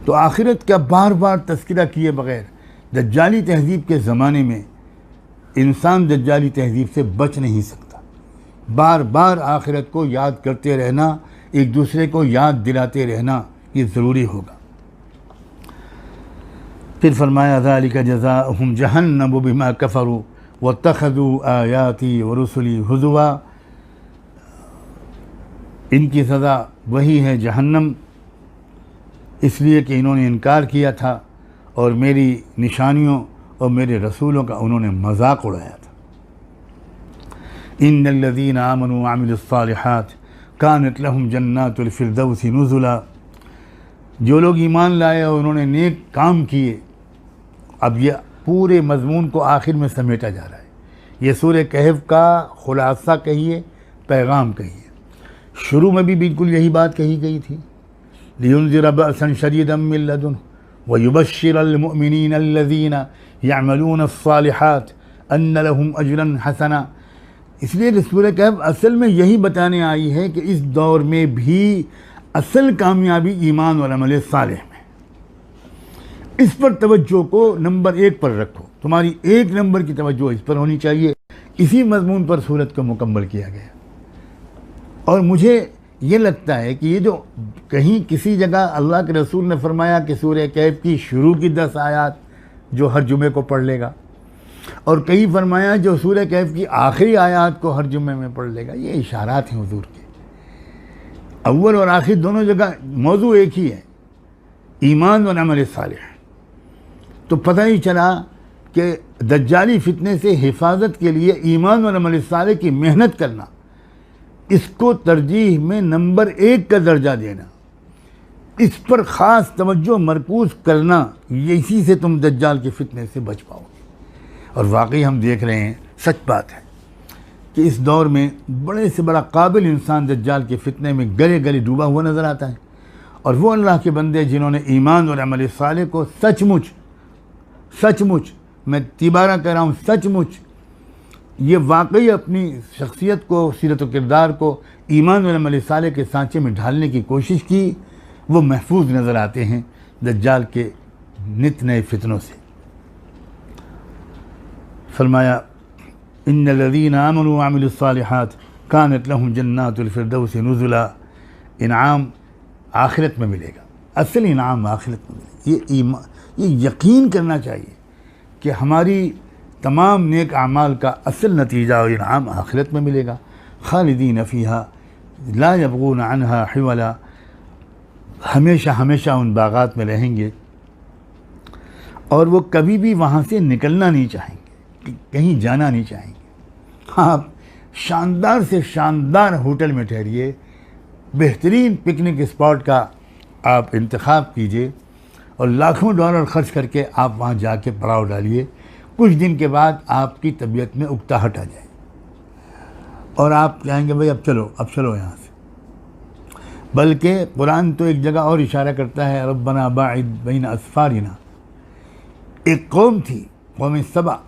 [SPEAKER 1] तो आखिरत का बार बार तज़किरा किए बग़ैर दज्जाली तहज़ीब के ज़माने में इंसान दज्जाली तहज़ीब से बच नहीं सकता। बार बार आखिरत को याद करते रहना, एक दूसरे को याद दिलाते रहना, ये ज़रूरी होगा। फिर फरमाया ज़ालिका जज़ाउहुम जहन्नम बिमा कफ़रू वत्तख़ज़ू आयाती व रुसुली हुज़ुवा। इनकी सज़ा वही है जहन्नम, इसलिए कि इन्होंने इनकार किया था और मेरी निशानियों और मेरे रसूलों का उन्होंने मजाक उड़ाया था। इन्नल्लज़ीना आमनू व अमिलुस्सालिहात कानत लहुम जन्नातुल फ़िरदौसी नुज़ुला। जो लोग ईमान लाए और उन्होंने नेक काम किए। अब ये पूरे मज़मून को आखिर में समेटा जा रहा है। ये सूरह कहफ का खुलासा कहिए, पैगाम कहिए। शुरू में भी बिल्कुल यही बात कही गई थी, लियुनज़िरा बअसन शदीदन मिन लदुन्हु व युबश्शिरल मुअमिनीना अल्लज़ीना यअमलूना अस्सालिहात अन्न लहुम अजरन हसना। इसलिए कि सूरह कहफ असल में यही बताने आई है कि इस दौर में भी असल कामयाबी ईमान और अमल सालेह में। इस पर तवज्जो को नंबर 1 पर रखो, तुम्हारी 1 नंबर की तवज्जो इस पर होनी चाहिए। इसी मज़मून पर सूरत को मुकम्मल किया गया। और मुझे ये लगता है कि ये जो कहीं किसी जगह अल्लाह के रसूल ने फरमाया कि सूरह कहफ की शुरू की 10 आयत जो हर जुमे को पढ़ लेगा, और कहीं फरमाया जो सूरह कहफ की आखिरी आयत को हर जुमे में पढ़ लेगा, ये इशारात हैं हुजूर के। अव्वल और आखिर दोनों जगह मौजू एक ही है, ईमान और अमल सालेह। तो पता ही चला कि दज्जाली फितने से हिफाजत के लिए ईमान और अमल सालेह की मेहनत करना, इसको तरजीह में नंबर 1 का दर्जा देना, इस पर ख़ास तवज्जो मरकूज़ करना, इसी से तुम दज्जाल के फितने से बच पाओगे। और वाकई हम देख रहे हैं, सच बात है कि इस दौर में बड़े से बड़ा काबिल इंसान दज्जाल के फितने में गले गले डूबा हुआ नज़र आता है। और वो अल्लाह के बंदे जिन्होंने ईमान और अमल साले को सचमुच मैं तिबारा कह रहा हूँ, सचमुच ये वाकई अपनी शख्सियत को, सीरत व किरदार को ईमान और अमल साले के सांचे में ढालने की कोशिश की, वो महफूज नज़र आते हैं दज्जाल के नित नए फितनों से। फरमाया इन्नल्लज़ीना आमनू व अमिलुस्सालिहात कानत लहुम जन्नातुल फिरदौस नुज़ुला, इनाम आखिरत में मिलेगा, असल इनाम आखिरत में मिलेगा। ये यकीन करना चाहिए कि हमारी तमाम नेक आमाल का असल नतीजा और इनाम आखिरत में मिलेगा। खालिदीन फ़ीहा ला यबगून अन्हा हिवला, हमेशा हमेशा उन बागात में रहेंगे और वो कभी भी वहाँ से निकलना नहीं चाहेंगे, कहीं जाना नहीं चाहेंगे। आप शानदार से शानदार होटल में ठहरिए, बेहतरीन पिकनिक स्पॉट का आप इंतखाब कीजिए और लाखों डॉलर ख़र्च करके आप वहाँ जाके पड़ाव डालिए। कुछ दिन के बाद आपकी तबीयत में उकताहट आ जाए और आप कहेंगे भाई अब चलो यहाँ से। बल्कि कुरान तो एक जगह और इशारा करता है, रब्बना बाइद बैन अस्फारिना। एक कौम थी, कौम सबा,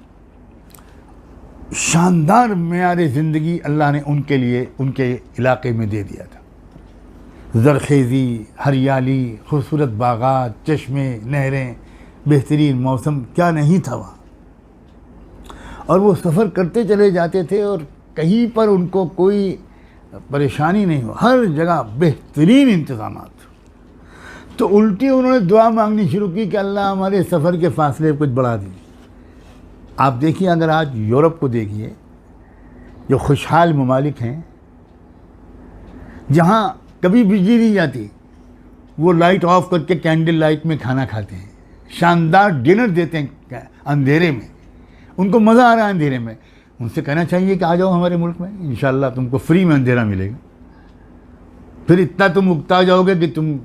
[SPEAKER 1] शानदार मेयार ज़िंदगी अल्लाह ने उनके लिए उनके इलाके में दे दिया था। ज़रखेज़ी, हरियाली, खूबसूरत बागात, चश्मे, नहरें, बेहतरीन मौसम, क्या नहीं था वहाँ। और वो सफ़र करते चले जाते थे और कहीं पर उनको कोई परेशानी नहीं हो, हर जगह बेहतरीन इंतज़ामात। तो उल्टी उन्होंने दुआ मांगनी शुरू की कि अल्लाह हमारे सफ़र के फासले कुछ बढ़ा दीजिए। आप देखिए, अगर आज यूरोप को देखिए, जो खुशहाल ममालिक हैं, जहाँ कभी बिजली नहीं जाती, वो लाइट ऑफ करके कैंडल लाइट में खाना खाते हैं, शानदार डिनर देते हैं अंधेरे में, उनको मज़ा आ रहा है अंधेरे में। उनसे कहना चाहिए कि आ जाओ हमारे मुल्क में, इंशाअल्लाह तुमको फ्री में अंधेरा मिलेगा। फिर इतना तुम उकता जाओगे कि तुम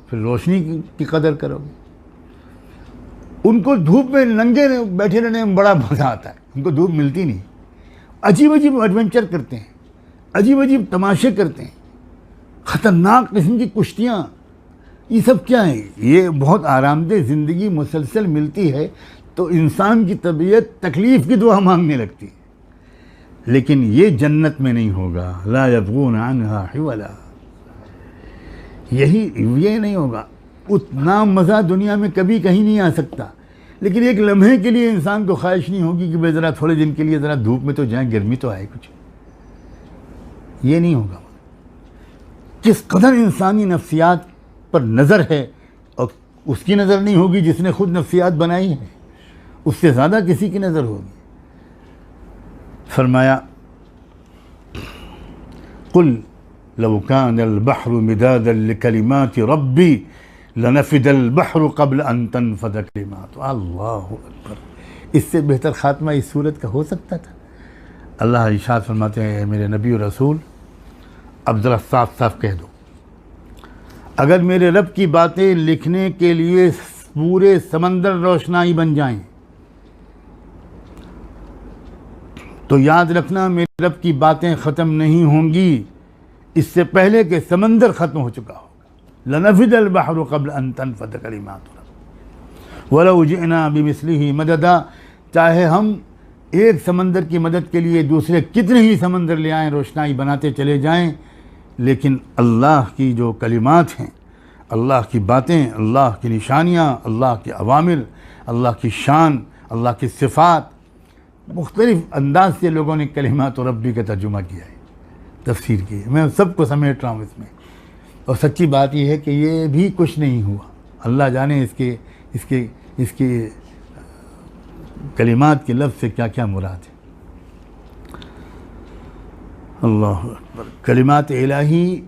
[SPEAKER 1] फिर रोशनी की कदर करोगे। उनको धूप में नंगे बैठे रहने में बड़ा मज़ा आता है, उनको धूप मिलती नहीं। अजीब अजीब एडवेंचर करते हैं, अजीब अजीब तमाशे करते हैं, ख़तरनाक किस्म की कुश्तियाँ, ये सब क्या है? ये बहुत आरामदेह ज़िंदगी मुसलसल मिलती है तो इंसान की तबीयत तकलीफ़ की दुआ मांगने लगती है। लेकिन ये जन्नत में नहीं होगा, ला यबगून अन्हा हिवला, ये नहीं होगा। उतना मज़ा दुनिया में कभी कहीं नहीं आ सकता। लेकिन एक लम्हे के लिए इंसान को ख्वाहिश नहीं होगी कि भाई ज़रा थोड़े दिन के लिए ज़रा धूप में तो जाएं, गर्मी तो आए कुछ, ये नहीं होगा। किस कदर इंसानी नफ्सियात पर नज़र है, और उसकी नज़र नहीं होगी जिसने खुद नफ्सियात बनाई है, उससे ज़्यादा किसी की नज़र होगी। फरमाया कुल लौ कानल बहरु मिदादन लिकलिमाति रब्बी लनफिदल बहरु क़ब्ल अन तनफद कलिमातु। अल्लाहु अकबर, इससे बेहतर ख़ात्मा इस सूरत का हो सकता था? अल्लाह इरशाद फरमाते हैं, मेरे नबी और रसूल अब ज़रा साफ साफ कह दो, अगर मेरे रब की बातें लिखने के लिए पूरे समंदर रोशनाई बन जाएं, तो याद रखना मेरे रब की बातें ख़त्म नहीं होंगी इससे पहले कि समंदर ख़त्म हो चुका होगा। लनफिदल बहरु क़ब्ल अन तनफद कलिमातु वलौ जिअना बिमिस्लिही मददा, चाहे हम एक समंदर की मदद के लिए दूसरे कितने ही समंदर ले आएँ, रोशनाई बनाते चले जाएं, लेकिन अल्लाह की जो कलिमात हैं, अल्लाह की बातें, अल्लाह की निशानियाँ, अल्लाह के अवामिर, अल्लाह की शान, अल्लाह की सिफ़ात, मुख्तलिफ़ अंदाज से लोगों ने कलिमात रब्बी का तर्जुमा किया है, तफसीर की है। मैं सबको समेट रहा हूँ इसमें। और सच्ची बात यह है कि ये भी कुछ नहीं हुआ, अल्लाह जाने इसके कलिमात के लफ्ज़ से क्या क्या मुराद है। अल्लाह अकबर। कलिमात इलाही,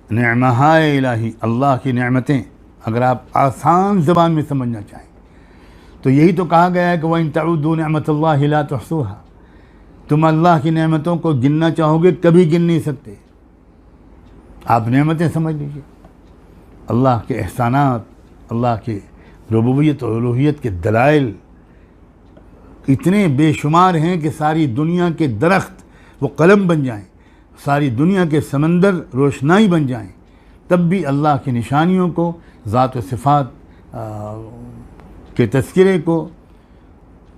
[SPEAKER 1] नेमहाए इलाही, अल्लाह की नेमतें, अगर आप आसान ज़बान में समझना चाहें तो यही तो कहा गया है कि वइन तउद्दू निअमतल्लाहि ला तुहसूहा, तुम अल्लाह की नेमतों को गिनना चाहोगे कभी गिन नहीं सकते। आप नेमतें समझ लीजिए, अल्लाह के एहसानात, अल्लाह के रुबूबियत और उलूहियत के दलाइल इतने बेशुमार हैं कि सारी दुनिया के दरख्त वो कलम बन जाएं, सारी दुनिया के समंदर रोशनाई बन जाएं, तब भी अल्लाह की निशानियों को, ज़ात व सिफ़ात के तज़किरे को,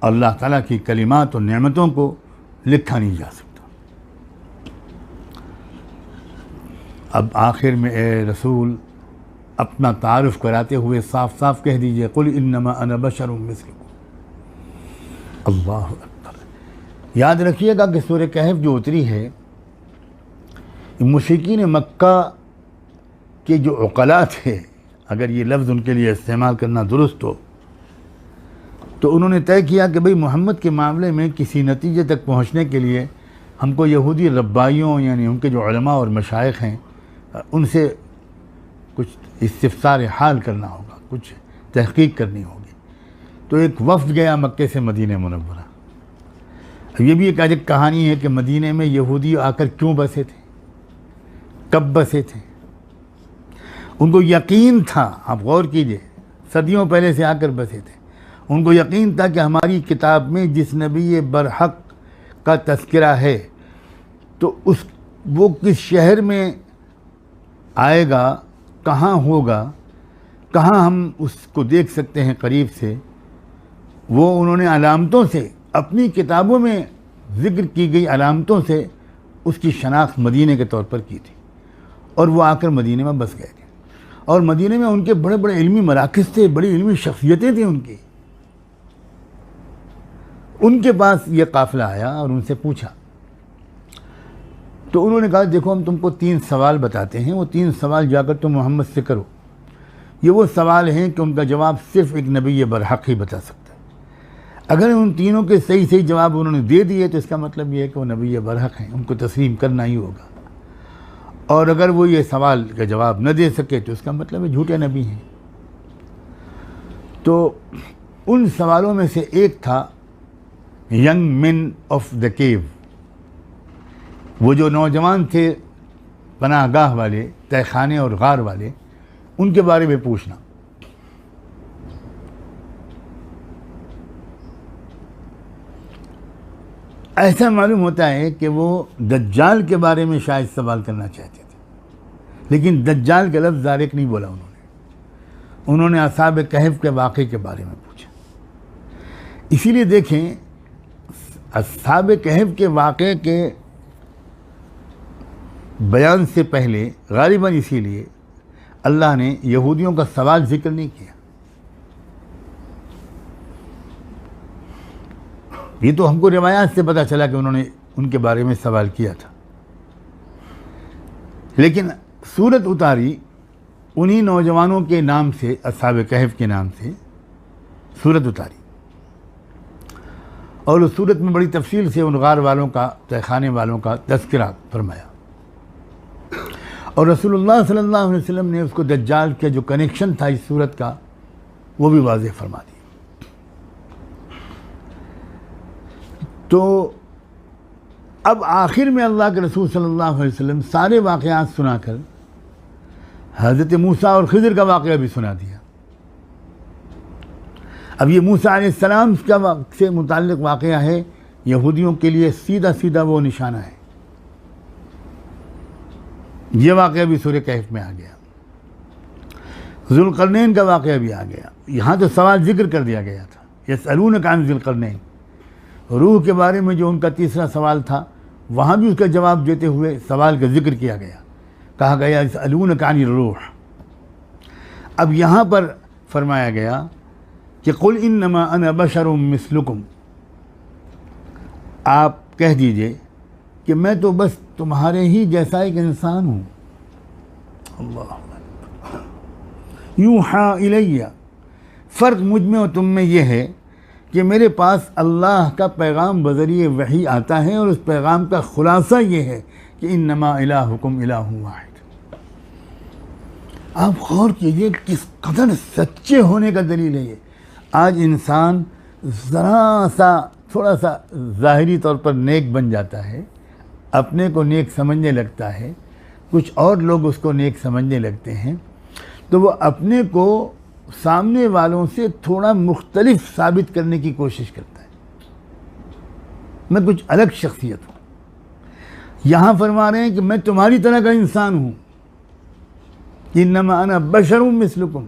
[SPEAKER 1] अल्लाह ताला की कलिमात और नेमतों को लिखा नहीं जा सकता। अब आखिर में ए रसूल अपना तारुफ़ कराते हुए साफ साफ कह दीजिए, कुल इन्नमा अना बशरुम मिस्लुकुम। अल्लाह अकबर। याद रखिएगा कि सूरह कहफ जो उतरी है, मुशरिकीन मक्का के जो उक़ला थे, अगर ये लफ्ज़ उनके लिए इस्तेमाल करना दुरुस्त हो, तो उन्होंने तय किया कि भाई मोहम्मद के मामले में किसी नतीजे तक पहुँचने के लिए हमको यहूदी रब्बाइयों यानी उनके जो उलमा और मशाइख हैं उनसे कुछ इस्तिफ़सार हाल करना होगा, कुछ तहक़ीक़ करनी होगी। तो एक वफ़द गया मक्के से मदीने मुनव्वरा। अब ये भी एक अजब कहानी है कि मदीने में यहूदी आकर क्यों बसे थे, कब बसे थे। उनको यकीन था, आप गौर कीजिए, सदियों पहले से आकर बसे थे। उनको यकीन था कि हमारी किताब में जिस नबी बरहक का तज़किरा है तो वो किस शहर में आएगा, कहाँ होगा, कहाँ हम उसको देख सकते हैं करीब से, वो उन्होंने अलामतों से, अपनी किताबों में ज़िक्र की गई अलामतों से उसकी शनाख्त मदीने के तौर पर की थी। और वो आकर मदीने में बस गए थे। और मदीने में उनके बड़े बड़े इल्मी मराकिज़ थे, बड़ी इल्मी शख्सियतें थी उनकी। उनके पास ये काफ़िला आया और उनसे पूछा, तो उन्होंने कहा देखो हम तुमको 3 सवाल बताते हैं, वो 3 सवाल जाकर तुम मोहम्मद से करो। ये वो सवाल हैं कि उनका जवाब सिर्फ़ एक नबी बरहक ही बता सकता है। अगर उन तीनों के सही सही जवाब उन्होंने दे दिए तो इसका मतलब ये है कि वो नबी बरहक हैं, उनको तस्लीम करना ही होगा। और अगर वो ये सवाल का जवाब न दे सके तो इसका मतलब है झूठे नबी हैं। तो उन सवालों में से एक था young main of the cave, वो जो नौजवान थे पनाहगाह वाले, तहखाने और गार वाले, उनके बारे में पूछना। ऐसा मालूम होता है कि वो दज्जाल के बारे में शायद सवाल करना चाहते थे, लेकिन दज्जाल का लफ्ज़ डायरेक्ट नहीं बोला उन्होंने असहाब कहफ के वाक़े के बारे में पूछा। इसीलिए देखें, असहाब कहफ के वाक़े के बयान से पहले गालिबन इसीलिए अल्लाह ने यहूदियों का सवाल जिक्र नहीं किया। ये तो हमको रिवायात से पता चला कि उन्होंने उनके बारे में सवाल किया था, लेकिन सूरत उतारी उन्हीं नौजवानों के नाम से, असहाब कहफ के नाम से सूरत उतारी। और उस सूरत में बड़ी तफसील से उन गार वालों का, तहखाने वालों का तज़किरा फरमाया। और रसूलुल्लाह सल्लल्लाहु अलैहि वसल्लम ने उसको दज्जाल के जो कनेक्शन था इस सूरत का, वो भी वाज़ेह फरमा दिया। तो अब आखिर में अल्लाह के रसूल सल्लल्लाहु अलैहि वसल्लम सारे वाक़यात सुनाकर हज़रत मूसा और खिज़र का वाक़या भी सुना दिया। अब ये मूसा अलैहिस्सलाम का से मुताल्लिक़ वाक़या है, यहूदियों के लिए सीधा सीधा वो निशाना है। ये वाक़या भी सूरह कहफ में आ गया। ज़ुल्क़रनैन का वाक़या भी आ गया। यहाँ तो सवाल ज़िक्र कर दिया गया था, यसअलूनका अन ज़ुल्क़रनैन, रूह के बारे में जो उनका तीसरा सवाल था, वहाँ भी उसका जवाब देते हुए सवाल का जिक्र किया गया। कहा गया यसअलूनका अनिर रूह। अब यहाँ पर फरमाया गया कि कुल इन्नमा अना बशरुम मिस्लुकुम, आप कह दीजिए कि मैं तो बस तुम्हारे ही जैसा एक इंसान हूँ। अल्लाह यूहा इलैया, फ़र्क मुझ में और तुम में ये है कि मेरे पास अल्लाह का पैगाम बज़रिए वही आता है और उस पैगाम का ख़ुलासा ये है कि इन्नमा इलाहुकुम इलाहुन वाहिद। आप गौर कीजिए किस कदर सच्चे होने का दलील है ये। आज इंसान ज़रा सा, थोड़ा सा ज़ाहिरी तौर पर नेक बन जाता है, अपने को नेक समझने लगता है, कुछ और लोग उसको नेक समझने लगते हैं, तो वो अपने को सामने वालों से थोड़ा मुख्तलिफ साबित करने की कोशिश करता है, मैं कुछ अलग शख्सियत हूँ। यहाँ फरमा रहे हैं कि मैं तुम्हारी तरह का इंसान हूँ। इन्नमा अना बशरुम मिस्लुकुम।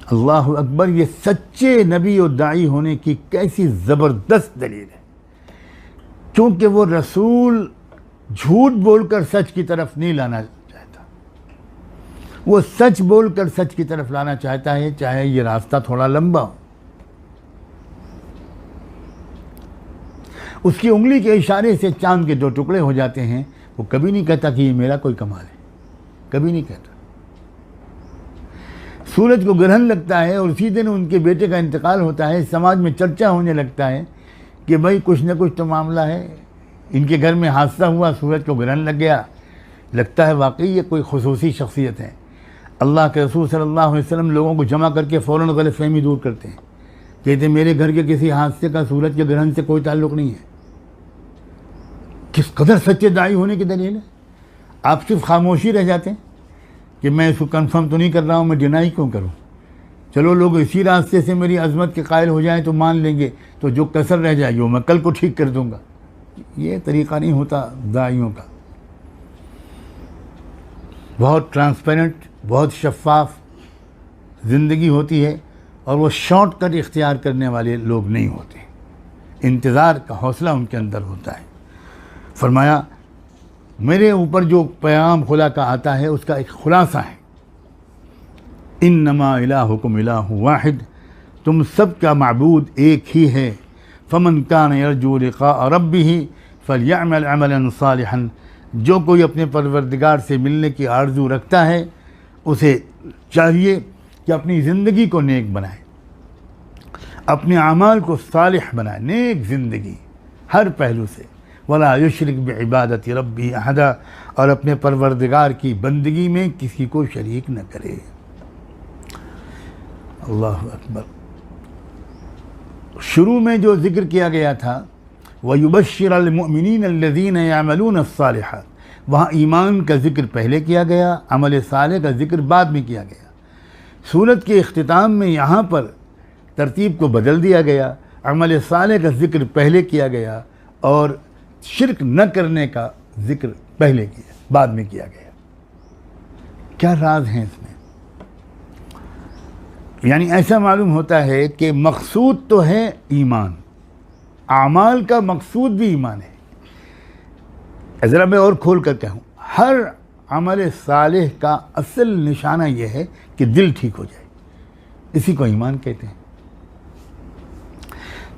[SPEAKER 1] अल्लाहु अकबर, ये सच्चे नबी और दाई होने की कैसी ज़बरदस्त दलील है, क्योंकि वो रसूल झूठ बोलकर सच की तरफ नहीं लाना चाहता, वो सच बोलकर सच की तरफ लाना चाहता है, चाहे ये रास्ता थोड़ा लंबा हो। उसकी उंगली के इशारे से चांद के 2 टुकड़े हो जाते हैं, वो कभी नहीं कहता कि ये मेरा कोई कमाल है, कभी नहीं कहता। सूरज को ग्रहण लगता है और उसी दिन उनके बेटे का इंतकाल होता है, समाज में चर्चा होने लगता है कि भाई कुछ न कुछ तो मामला है, इनके घर में हादसा हुआ, सूरज को ग्रहण लग गया, लगता है वाकई ये कोई खुसूसी शख्सियत है। अल्लाह के रसूल सल्लल्लाहु अलैहि वसल्लम लोगों को जमा करके फ़ौरन गलतफहमी दूर करते हैं, कहते मेरे घर के किसी हादसे का सूरज के ग्रहण से कोई ताल्लुक़ नहीं है। किस कदर सच्चे दाई होने की दलील है। आप सिर्फ खामोशी रह जाते हैं कि मैं इसको कंफर्म तो नहीं कर रहा हूँ, मैं डिनाई क्यों करूँ, चलो लोग इसी रास्ते से मेरी अज़मत के कायल हो जाएं तो मान लेंगे, तो जो कसर रह जाएगी वो मैं कल को ठीक कर दूँगा। ये तरीक़ा नहीं होता दाइयों का। बहुत ट्रांसपेरेंट, बहुत शफाफ ज़िंदगी होती है और वो शॉर्टकट इख्तियार करने वाले लोग नहीं होते। इंतज़ार का हौसला उनके अंदर होता है। फरमाया मेरे ऊपर जो पैगाम खुदा का आता है उसका एक खुलासा है, इन्नमा इलाहुकुम इलाहु वाहिद, तुम सब का माबूद एक ही है। फमन कान यरजू लिक़ा रब्बिही फलयअमल अमलन सालिहन, जो कोई अपने परवरदिगार से मिलने की आरज़ू रखता है उसे चाहिए कि अपनी ज़िंदगी को नेक बनाए, अपने अमाल को सालिह बनाए, नेक ज़िंदगी हर पहलू से। वला युशरिक बिइबादति रब्बी अहदा, और अपने परवरदिगार की बंदगी में किसी को शरीक न करे। अल्लाहु अकबर। शुरू में जो ज़िक्र किया गया था वयुबश्शिरुल मुमिनीन अल्लज़ीना यअमलून अस्सालिहात, वहाँ ईमान का ज़िक्र पहले किया गया, अमल साले का ज़िक्र बाद में किया गया। सूरत के इख्तिताम में यहाँ पर तरतीब को बदल दिया गया, अमल साले का ज़िक्र पहले किया गया और शिरक न करने का ज़िक्र पहले किया, बाद में किया गया। क्या राज हैं इसमें? यानी ऐसा मालूम होता है कि मकसूद तो है ईमान, आमाल का मकसूद भी ईमान है। ज़रा मैं और खोल कर कहूँ, हर अमल सालेह का असल निशाना यह है कि दिल ठीक हो जाए, इसी को ईमान कहते हैं।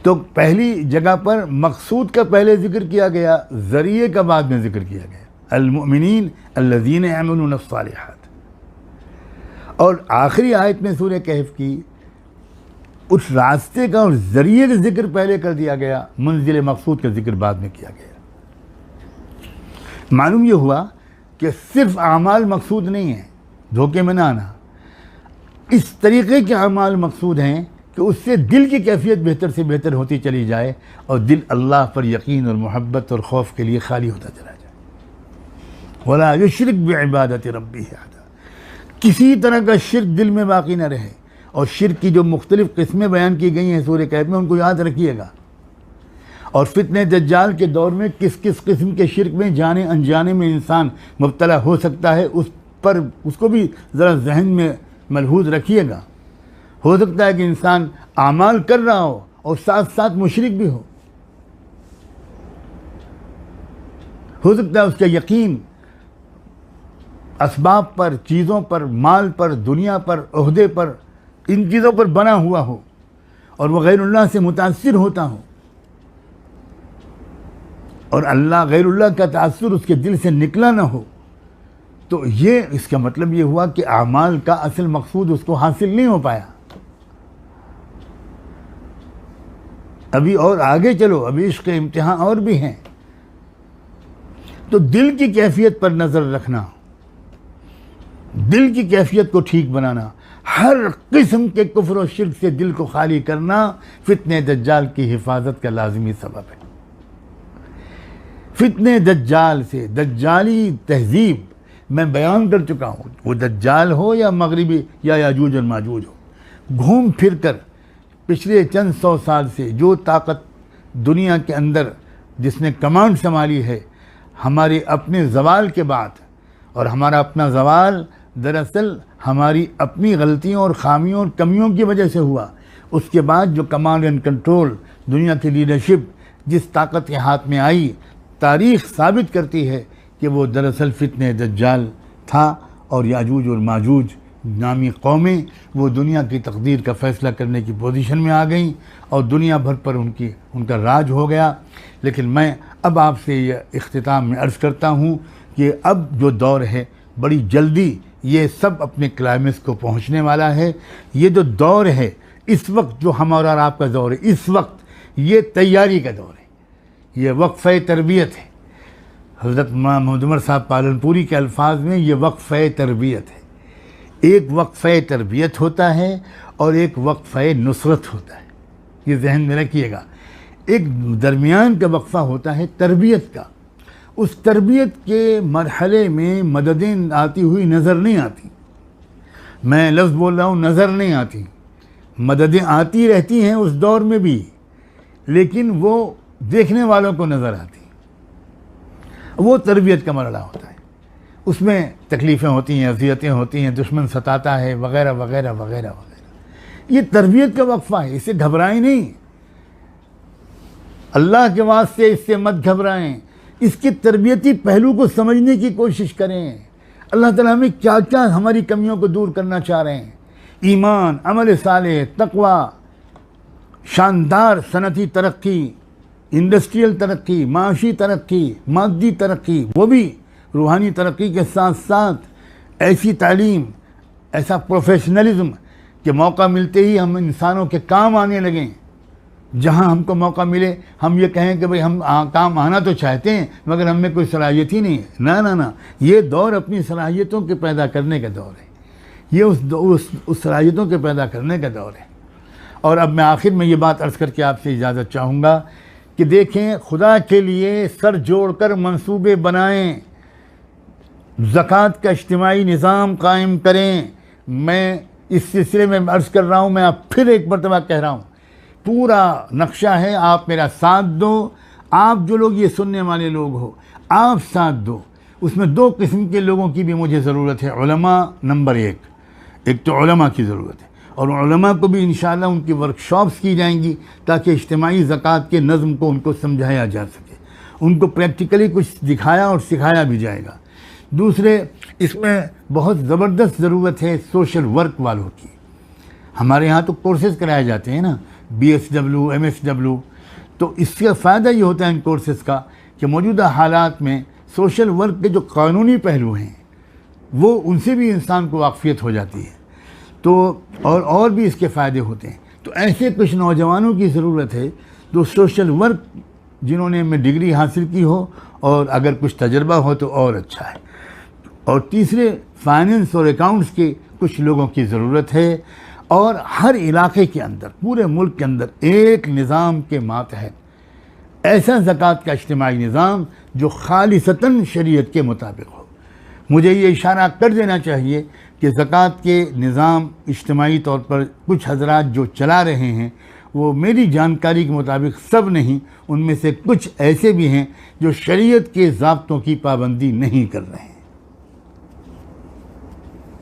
[SPEAKER 1] तो पहली जगह पर मकसूद का पहले ज़िक्र किया गया, ज़रिए का बाद में ज़िक्र किया गया, अल-मुमिनीन अल्लज़ीना यअमलून अस्सालिहात। और आखिरी आयत में सूरह कहफ की उस रास्ते का और ज़रिए का ज़िक्र पहले कर दिया गया, मंजिल मकसूद का ज़िक्र बाद में किया गया। मालूम ये हुआ कि सिर्फ आमाल मकसूद नहीं है, धोखे में ना आना। इस तरीक़े के आमाल मकसूद हैं कि उससे दिल की कैफियत बेहतर से बेहतर होती चली जाए और दिल अल्लाह पर यकीन और मोहब्बत और खौफ के लिए खाली होता चला जाए। वला युशरिक बिइबादति रब्बिही अहदा, किसी तरह का शिर्क दिल में बाकी न रहे। और शिर्क की जो मुख्तलिफ़ किस्में बयान की गई हैं सूरह कहफ में, उनको याद रखिएगा। और फितने दज्जाल के दौर में किस किस किस्म के शिर्क में जाने अनजाने में इंसान मुब्तला हो सकता है, उस पर उसको भी ज़रा जहन में मलहूज़ रखिएगा। हो सकता है कि इंसान आमाल कर रहा हो और साथ साथ मुशरिक भी हो सकता है उसका यकीन असबाब पर, चीज़ों पर, माल पर, दुनिया पर, ओहदे पर, इन चीज़ों पर बना हुआ हो और वह गैरुल्लाह से मुतासिर होता हो और अल्लाह गैरुल्लाह का तासुर उसके दिल से निकला ना हो। तो ये इसका मतलब ये हुआ कि आमाल का असल मकसूद उसको हासिल नहीं हो पाया। अभी और आगे चलो, अभी इसके इम्तिहान और भी हैं। तो दिल की कैफियत पर नज़र रखना, दिल की कैफियत को ठीक बनाना, हर किस्म के कुफ्र और शिर्क से दिल को खाली करना फितने दज्जाल की हिफाजत का लाजमी सबब है। फितने दज्जाल से, दज्जाली तहजीब मैं बयान कर चुका हूँ, वो दज्जाल हो या मगरिबी या याजूज और माजूज हो, घूम फिर कर पिछले चंद 100 साल से जो ताकत दुनिया के अंदर जिसने कमांड संभाली है, हमारे अपने ज़वाल के बाद, और हमारा अपना ज़वाल दरअसल हमारी अपनी गलतियों और ख़ामियों और कमियों की वजह से हुआ। उसके बाद जो कमांड एंड कंट्रोल, दुनिया की लीडरशिप जिस ताकत के हाथ में आई, तारीख़ साबित करती है कि वो दरअसल फितने दज्जाल था और याजूज और माजूज नामी कौमें वो दुनिया की तकदीर का फ़ैसला करने की पोजीशन में आ गईं और दुनिया भर पर उनका राज हो गया। लेकिन मैं अब आपसे ये इख्तिताम में अर्ज़ करता हूँ कि अब जो दौर है बड़ी जल्दी ये सब अपने क्लाइमेक्स को पहुँचने वाला है। ये जो दौर है इस वक्त, जो हमारा और आपका दौर है इस वक्त, ये तैयारी का दौर है, ये वक्फ़े तरबियत है। हज़रत मोहम्मद उमर साहब पालनपुरी के अल्फाज में ये वक्फ़े तरबियत है। एक वक्फ़े तरबियत होता है और एक वक्फ़े नुसरत होता है, ये जहन में रखिएगा। एक दरमियान का वक्फ़ा होता है तरबियत का। उस तरबियत के मरहले में मददें आती हुई नज़र नहीं आती। मैं लफ्ज़ बोल रहा हूँ, नज़र नहीं आती, मददें आती रहती हैं उस दौर में भी, लेकिन वो देखने वालों को नज़र आती। वो तरबियत का मरहला होता है। उसमें तकलीफ़ें होती हैं, अज़ियतें होती हैं, दुश्मन सताता है, वगैरह वगैरह वगैरह वगैरह। ये तरबियत का वक्फ़ा है, इससे घबराएं नहीं। अल्लाह के वास्ते इससे मत घबराएं। इसके तरबियती पहलू को समझने की कोशिश करें। अल्लाह ताला हमें क्या क्या हमारी कमियों को दूर करना चाह रहे हैं। ईमान, अमल सालेह, तक़वा, शानदार सनती तरक्की, इंडस्ट्रियल तरक्की, माशी तरक्की, मादी तरक्की, वो भी रूहानी तरक्की के साथ साथ ऐसी तालीम, ऐसा प्रोफेशनलिज्म कि मौका मिलते ही हम इंसानों के काम आने लगें। जहाँ हमको मौका मिले हम ये कहें कि भाई हम काम आना तो चाहते हैं मगर हम में कोई सलाहियत ही नहीं है। ना ना ना, ये दौर अपनी सलाहियतों के पैदा करने का दौर है। ये उस सलाहियतों के पैदा करने का दौर है। और अब मैं आखिर में ये बात अर्ज़ करके आपसे इजाज़त चाहूँगा कि देखें, खुदा के लिए सर जोड़कर मंसूबे बनाएं, ज़कात का इज्तिमाई निज़ाम कायम करें। मैं इस सिलसिले में अर्ज़ कर रहा हूँ, मैं अब फिर एक मरतबा कह रहा हूँ, पूरा नक्शा है, आप मेरा साथ दो। आप जो लोग ये सुनने वाले लोग हो, आप साथ दो। उसमें दो किस्म के लोगों की भी मुझे ज़रूरत है। उलमा नंबर एक तो उलमा की ज़रूरत है, और उलमा को भी इंशाअल्लाह उनकी वर्कशॉप्स की जाएंगी ताकि इज्तिमाई ज़कात के नज़म को उनको समझाया जा सके, उनको प्रैक्टिकली कुछ दिखाया और सिखाया भी जाएगा। दूसरे, इसमें बहुत ज़बरदस्त ज़रूरत है सोशल वर्क वालों की। हमारे यहाँ तो कोर्सेज़ कराए जाते हैं ना, BSW, MSW। तो इसका फ़ायदा ये होता है इन कोर्सेज़ का कि मौजूदा हालात में सोशल वर्क के जो कानूनी पहलू हैं वो उनसे भी इंसान को वाक़फ़ियत हो जाती है। तो और भी इसके फ़ायदे होते हैं। तो ऐसे कुछ नौजवानों की ज़रूरत है जो सोशल वर्क, जिन्होंने में डिग्री हासिल की हो और अगर कुछ तजर्बा हो तो और अच्छा है। और तीसरे, फाइनेंस और अकाउंट्स के कुछ लोगों की ज़रूरत है। और हर इलाके के अंदर, पूरे मुल्क के अंदर एक निज़ाम के मातहत ऐसा ज़कात का इज्तिमाई निज़ाम जो खालिसतन शरीयत के मुताबिक हो। मुझे ये इशारा कर देना चाहिए कि ज़कात के निज़ाम इज्तिमाई तौर पर कुछ हज़रात जो चला रहे हैं वो मेरी जानकारी के मुताबिक सब नहीं, उनमें से कुछ ऐसे भी हैं जो शरीयत के ज़ाब्तों की पाबंदी नहीं कर रहे हैं।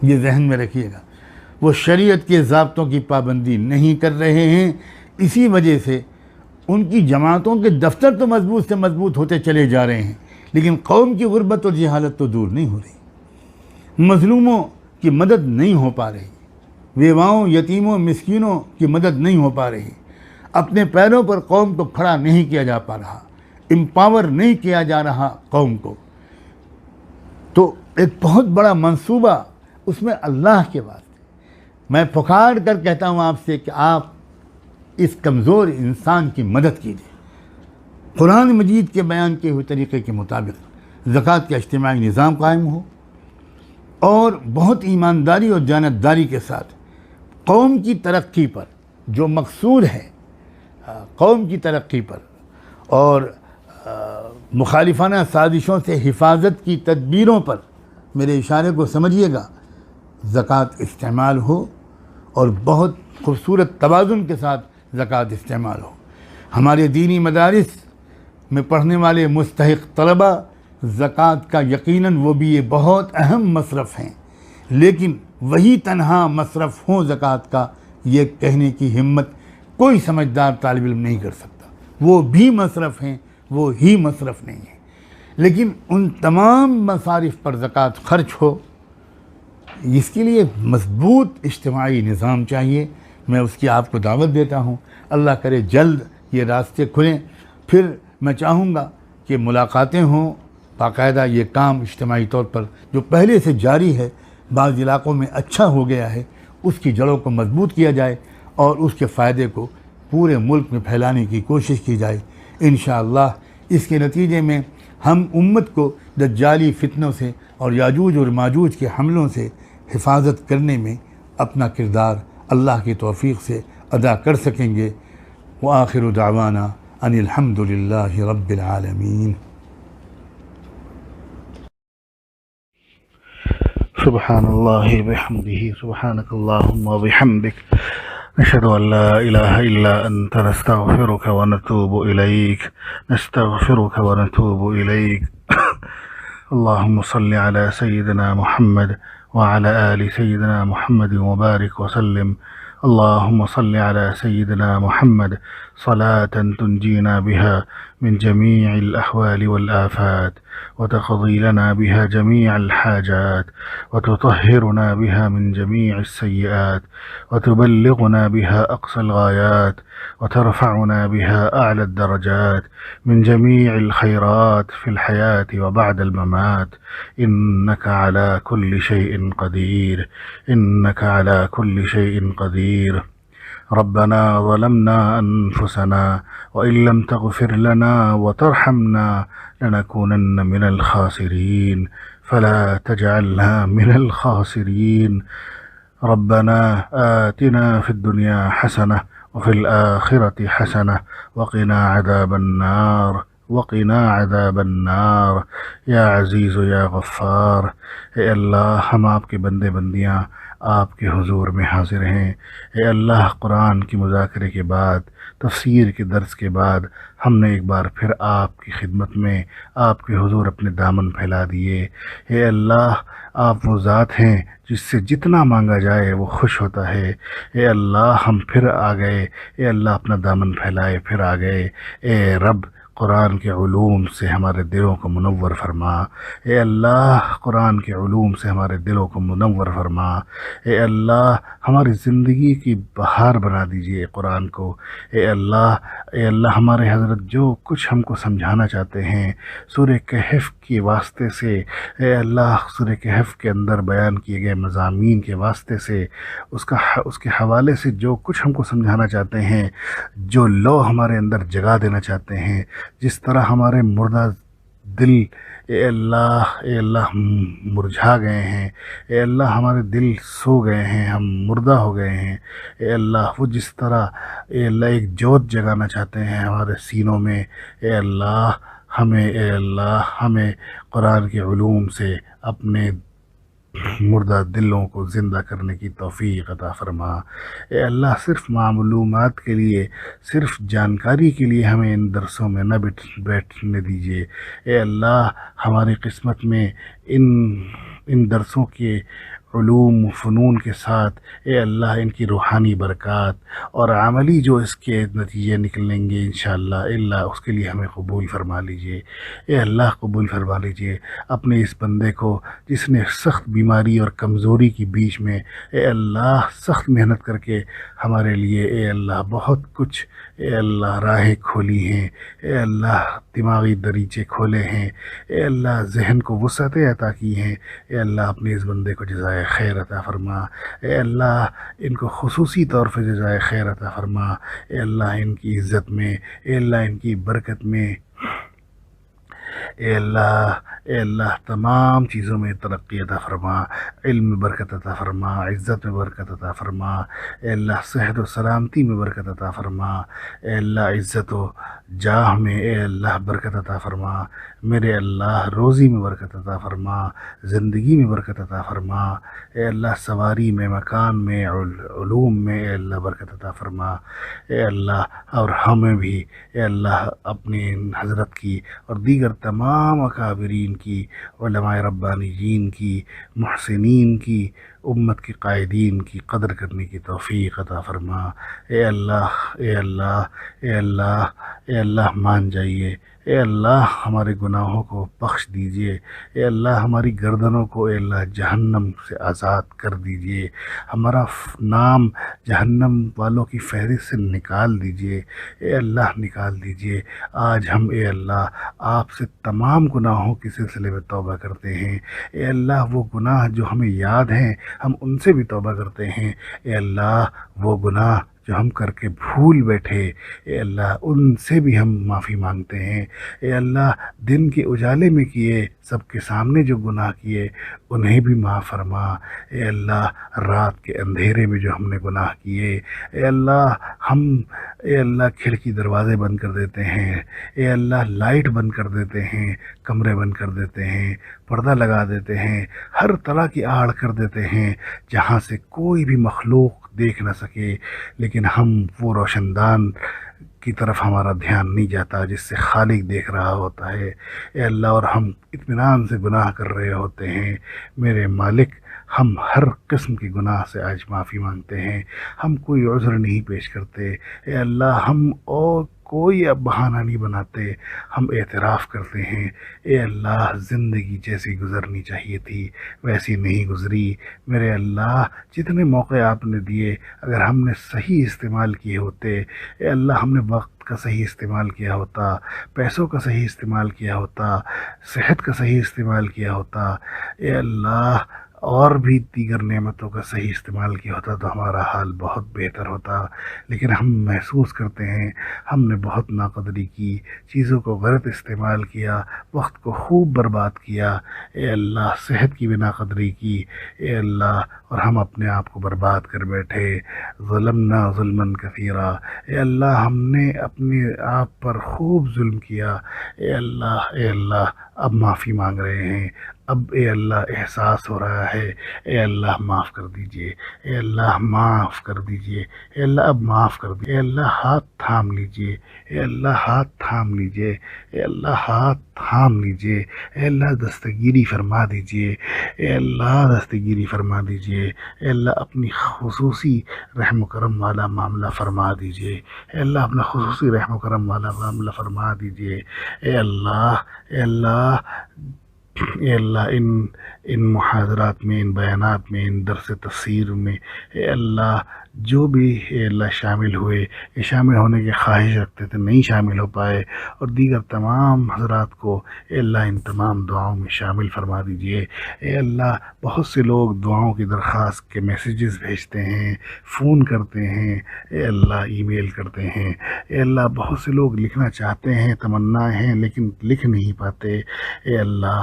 [SPEAKER 1] ये जहन में रखिएगा, वो शरीयत के ज़ाब्तों की पाबंदी नहीं कर रहे हैं। इसी वजह से उनकी जमातों के दफ्तर तो मजबूत से मजबूत होते चले जा रहे हैं, लेकिन कौम की गुर्बत और जहालत तो दूर नहीं हो रही। मज़लूमों की मदद नहीं हो पा रही, बेवाओं, यतीमों, मिस्कीनों की मदद नहीं हो पा रही। अपने पैरों पर कौम को खड़ा नहीं किया जा पा रहा, एम्पावर नहीं किया जा रहा कौम को। तो एक बहुत बड़ा मंसूबा उसमें अल्लाह के वास्ते मैं पुकार कर कहता हूँ आपसे कि आप इस कमज़ोर इंसान की मदद कीजिए। कुरान मजीद के बयान किए हुए तरीक़े के मुताबिक ज़कात का इज्तिमाई निज़ाम कायम हो और बहुत ईमानदारी और जानतदारी के साथ कौम की तरक्की पर जो मकसूद है, कौम की तरक्की पर और मुखालिफाना साजिशों से हिफाजत की तदबीरों पर, मेरे इशारे को समझिएगा, ज़कात इस्तेमाल हो और बहुत खूबसूरत तवाज़ुन के साथ ज़कात इस्तेमाल हो। हमारे दीनी मदारिस में पढ़ने वाले मुस्तहिक़ तलबा ज़कात का यकीनन वो भी ये बहुत अहम मसरफ़ हैं, लेकिन वही तन्हा मसरफ़ हो ज़कात का, ये कहने की हिम्मत कोई समझदार तालिब इल्म नहीं कर सकता। वो भी मसरफ़ हैं, वो ही मसरफ़ नहीं है। लेकिन उन तमाम मसारिफ़ पर ज़कात ख़र्च हो, इसके लिए मजबूत इज्तिमाई निज़ाम चाहिए। मैं उसकी आपको दावत देता हूँ। अल्लाह करे जल्द ये रास्ते खुलें। फिर मैं चाहूँगा कि मुलाकातें हों, बाकायदा ये काम इज्तिमाई तौर पर जो पहले से जारी है, बाज़ इलाक़ों में अच्छा हो गया है, उसकी जड़ों को मजबूत किया जाए और उसके फ़ायदे को पूरे मुल्क में फैलाने की कोशिश की जाए। इंशाअल्लाह इसके नतीजे में हम उम्मत को दज्जाली फितनों से और याजूज और माजूज के हमलों से हिफाजत करने में अपना किरदार अल्लाह की तौफ़ीक़ से अदा कर सकेंगे। व आखिरु दावाना अनिल हम्दुलिल्लाहि रब्बिल आलमीन।
[SPEAKER 2] सुब्हानल्लाहि बिहम्दिही सुब्हानकल्लाहुम्मा बिहम्दिक नशहदु अल्ला इलाहा इल्ला अंता नस्तगफिरुका व नतूबु इलैक नस्तगफिरुका व नतूबु इलैक। अल्लाहुम्मा सल्लि अला सय्यिदिना मुहम्मद व अला आलि सय्यिदिना मुहम्मद व बारिक व सल्लिम। अल्लाहुम्मा सल्लि अला सय्यिदिना मुहम्मद सलातन तुंजीना बिहा मिन जमीइल अहवालि वल आफात व तक़दी लना बिहा जमीअल हाजात व तुतहिरुना बिहा मिन जमीइस सय्यिआत व तुबल्लिगुना बिहा अक़सल गायात व तरफ़अुना बिहा अअला दरजात मिन जमीइल खैरात फ़िल हयात व बअदल ममात। इन्नका अला कुल्लि शैइन क़दीर, इन्नका अला कुल्लि शैइन क़दीर। रब्बना ज़लमना अनफुसना व इल्लम तग़फिर लना व तरहमना लनकूनन्न मिनल खासिरीन फला तजअलना मिनल खासिरीन। रब्बना आतिना फ़िद दुनिया हसनह व फ़िल आखिरति हसनह व क़िना अज़ाबन नार या अज़ीज़ या गफ़्फ़ार। ए अल्लाह, हम आपके बंदे बंदियाँ आपके हुजूर में हाज़िर हैं। ए अल्लाह, कुरान की मुज़ाकरे के बाद, तफ़सीर के दर्स के बाद हमने एक बार फिर आपकी खिदमत में आपके हुजूर अपने दामन फैला दिए। ए अल्लाह, आप वो ज़ात हैं जिससे जितना मांगा जाए वो खुश होता है। ए अल्लाह, हम फिर आ गए। ए अल्लाह, अपना दामन फैलाए फिर आ गए। ए रब, कुरान के उलूम से हमारे दिलों को मुनव्वर फरमा। ए अल्लाह, कुरान के उलूम से हमारे दिलों को मुनव्वर फरमा। ए अल्लाह, हमारी ज़िंदगी की बहार बना दीजिए कुरान को। ए अल्लाह, हमारे हज़रत जो कुछ हमको समझाना चाहते हैं सूरह कहफ़ के वास्ते से, ए अल्लाह, सूरह कहफ़ के अंदर बयान किए गए मज़ामीन के वास्ते से, उसके हवाले से जो कुछ हमको समझाना चाहते हैं, जो लो हमारे अंदर जगा देना चाहते हैं, जिस तरह हमारे मुर्दा दिल ए अल्लाह मुरझा गए हैं। ए अल्लाह, हमारे दिल सो गए हैं, हम मुर्दा हो गए हैं। ए अल्लाह, वो जिस तरह ए अल्लाह एक जोत जगाना चाहते हैं हमारे सीनों में, ए अल्लाह हमें कुरान के उलूम से अपने मुर्दा दिलों को ज़िंदा करने की तौफ़ीक़ अता फ़रमा। ए अल्लाह, सिर्फ़ मालूमात के लिए, सिर्फ़ जानकारी के लिए हमें इन दरसों में न बैठने दीजिए। ए अल्लाह, हमारी किस्मत में इन दरसों के उलूम फ़नून के साथ ए अल्लाह इनकी रूहानी बरक़ात और अमली जो इसके नतीजे निकलेंगे इंशाअल्लाह उसके लिए हमें कबूल फ़रमा लीजिए। ए अल्लाह, कबूल फ़रमा लीजिए अपने इस बंदे को जिसने सख्त बीमारी और कमज़ोरी के बीच में ए अल्लाह सख्त मेहनत करके हमारे लिए ए अल्लाह बहुत कुछ ए अल्लाह राहें खोली हैं। ए अल्लाह, दिमागी दरीचे खोले हैं। ए अल्लाह, जहन को वुसअतें अता की हैं। ए अल्लाह, अपने इस बंदे को जज़ाए खैर अता फ़रमा। ए अल्लाह, इनको खुसूसी तौर पर जज़ाए खैर अता फ़रमा। ए अल्लाह, इनकी इज़्ज़त में, ए अल्लाह, इनकी बरकत में, ए अल्लाह तमाम चीज़ों में तरक्की अता फ़रमा, इल्म में बरकत अता फ़रमा, इज़्ज़त में बरकत अता फ़रमा। ए अल्लाह, सेहत व सलामती में बरकत अता फ़रमा। ए अल्लाह, इज़्ज़त व जाह में ए अल्लाह बरकत अता फ़रमा। मेरे अल्लाह, रोज़ी में बरकत अता फ़रमा, ज़िंदगी में बरकत अता फ़रमा। ए अल्लाह, सवारी में, मकान में, उलूम में ए अल्लाह बरकत अता फ़रमा। ए अल्लाह, और हमें भी ए अल्लाह अपनी हज़रत की और दीगर तमाम तमाम अकाबरीन की, उलमाए रब्बानियीन की, मुहसिनीन की, उम्मत के कायदीन की कदर करने की तौफ़ीक़ अता फ़रमा। ए अल्लाह, ए अल्लाह, ए अल्लाह, ए अल्लाह मान जाइए। ए अल्लाह हमारे गुनाहों को बख्श दीजिए। ए अल्लाह हमारी गर्दनों को ए अल्लाह जहन्नम से आज़ाद कर दीजिए। हमारा नाम जहन्नम वालों की फ़हरिस्त से निकाल दीजिए। ए अल्लाह निकाल दीजिए। आज हम ए अल्लाह आपसे तमाम गुनाहों के सिलसिले में तौबा करते हैं। ए अल्लाह वो गुनाह जो हमें याद हैं हम उनसे भी तौबा करते हैं। ए अल्लाह वो गुनाह जो हम करके भूल बैठे, ए अल्लाह उनसे भी हम माफ़ी मांगते हैं। ए अल्लाह दिन के उजाले में किए, सबके सामने जो गुनाह किए उन्हें भी माफ़ फरमा। ए अल्लाह रात के अंधेरे में जो हमने गुनाह किए, ए अल्लाह हम ए अल्लाह खिड़की दरवाज़े बंद कर देते हैं। ए अल्लाह लाइट बंद कर देते हैं, कमरे बंद कर देते हैं, पर्दा लगा देते हैं, हर तरह की आड़ कर देते हैं जहाँ से कोई भी मखलूक देख ना सके, लेकिन हम वो रोशनदान की तरफ हमारा ध्यान नहीं जाता जिससे खालिक देख रहा होता है। ए अल्लाह और हम इत्मीनान से गुनाह कर रहे होते हैं। मेरे मालिक, हम हर किस्म के गुनाह से आज माफ़ी मांगते हैं। हम कोई उज़्र नहीं पेश करते। ए अल्लाह हम और कोई अब बहाना नहीं बनाते। हम एतराफ़ करते हैं, ए अल्लाह ज़िंदगी जैसी गुज़रनी चाहिए थी वैसी नहीं गुज़री। मेरे अल्लाह जितने मौक़े आपने दिए अगर हमने सही इस्तेमाल किए होते, ए अल्लाह हमने वक्त का सही इस्तेमाल किया होता, पैसों का सही इस्तेमाल किया होता, सेहत का सही इस्तेमाल किया होता, ए अल्लाह और भी दीगर नेमतों का सही इस्तेमाल किया होता तो हमारा हाल बहुत बेहतर होता। लेकिन हम महसूस करते हैं हमने बहुत नाक़दरी की, चीज़ों को गलत इस्तेमाल किया, वक्त को खूब बर्बाद किया। ए अल्लाह सेहत की भी नाक़दरी की, ए अल्लाह और हम अपने आप को बर्बाद कर बैठे। ज़ुलमना ज़ुल्मन कसीरा, ए अल्लाह हमने अपने आप पर खूब जुल्म किया। ए अल्लाह, ए अल्लाह अब माफ़ी मांग रहे हैं। अब ए अल्लाह एहसास हो रहा है, ए अल्लाह माफ़ कर दीजिए, ए अल्लाह माफ़ कर दीजिए, ए अल्लाह अब माफ़ कर दीजिए। ए अल्लाह हाथ थाम लीजिए, ए अल्लाह हाथ थाम लीजिए, ए अल्लाह हाथ थाम लीजिए। ए अल्लाह दस्तगीरी फरमा दीजिए, ए अल्लाह दस्तगीरी फरमा दीजिए। ए अल्लाह अपनी खुसूसी रहम करम वाला मामला फरमा दीजिए। ए अल्लाह अपना खुसूसी रहम करम वाला मामला फरमा दीजिए। ए अल्लाह, ए अल्लाह, ए अल्लाह इन मुहाज़रात में, इन बयानात में, इन दर्स तफ़सीर में ए अल्लाह जो भी ए अल्लाह शामिल हुए, ये शामिल होने की ख्वाहिश रखते थे नहीं शामिल हो पाए, और दीगर तमाम हज़रात को ए अल्लाह इन तमाम दुआओं में शामिल फरमा दीजिए। ए अल्लाह बहुत से लोग दुआओं की दरख्वास्त के मैसेजेस भेजते हैं, फ़ोन करते हैं, ए अल्लाह ईमेल करते हैं। ए अल्लाह बहुत से लोग लिखना चाहते हैं, तमन्नाएँ हैं लेकिन लिख नहीं पाते। ए अल्लाह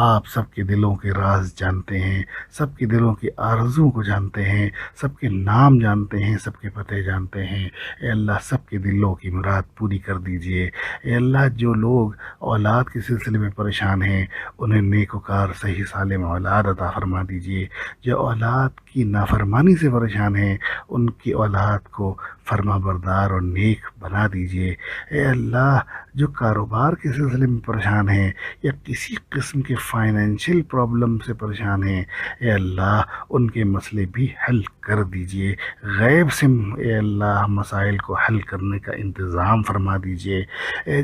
[SPEAKER 2] आप सबके दिलों के राज जानते हैं, सबके दिलों की आरज़ू को जानते हैं, सबके नाम जानते हैं, सबके पते जानते हैं। ए अल्लाह सबके दिलों की मुराद पूरी कर दीजिए। ए अल्लाह जो लोग औलाद के सिलसिले में परेशान हैं उन्हें नेकोकार सही सालिम औलाद अता फरमा दीजिए। जो औलाद की नाफरमानी से परेशान हैं उनकी औलाद को फरमा बरदार और नेक बना दीजिए। ए अल्लाह जो कारोबार के सिलसिले में परेशान हैं या किसी किस्म के फ़ाइनेंशियल प्रॉब्लम से परेशान हैं, ए अल्लाह उनके मसले भी हल कर दीजिए। गैब से ए अल्लाह मसाइल को हल करने का इंतज़ाम फरमा दीजिए। ए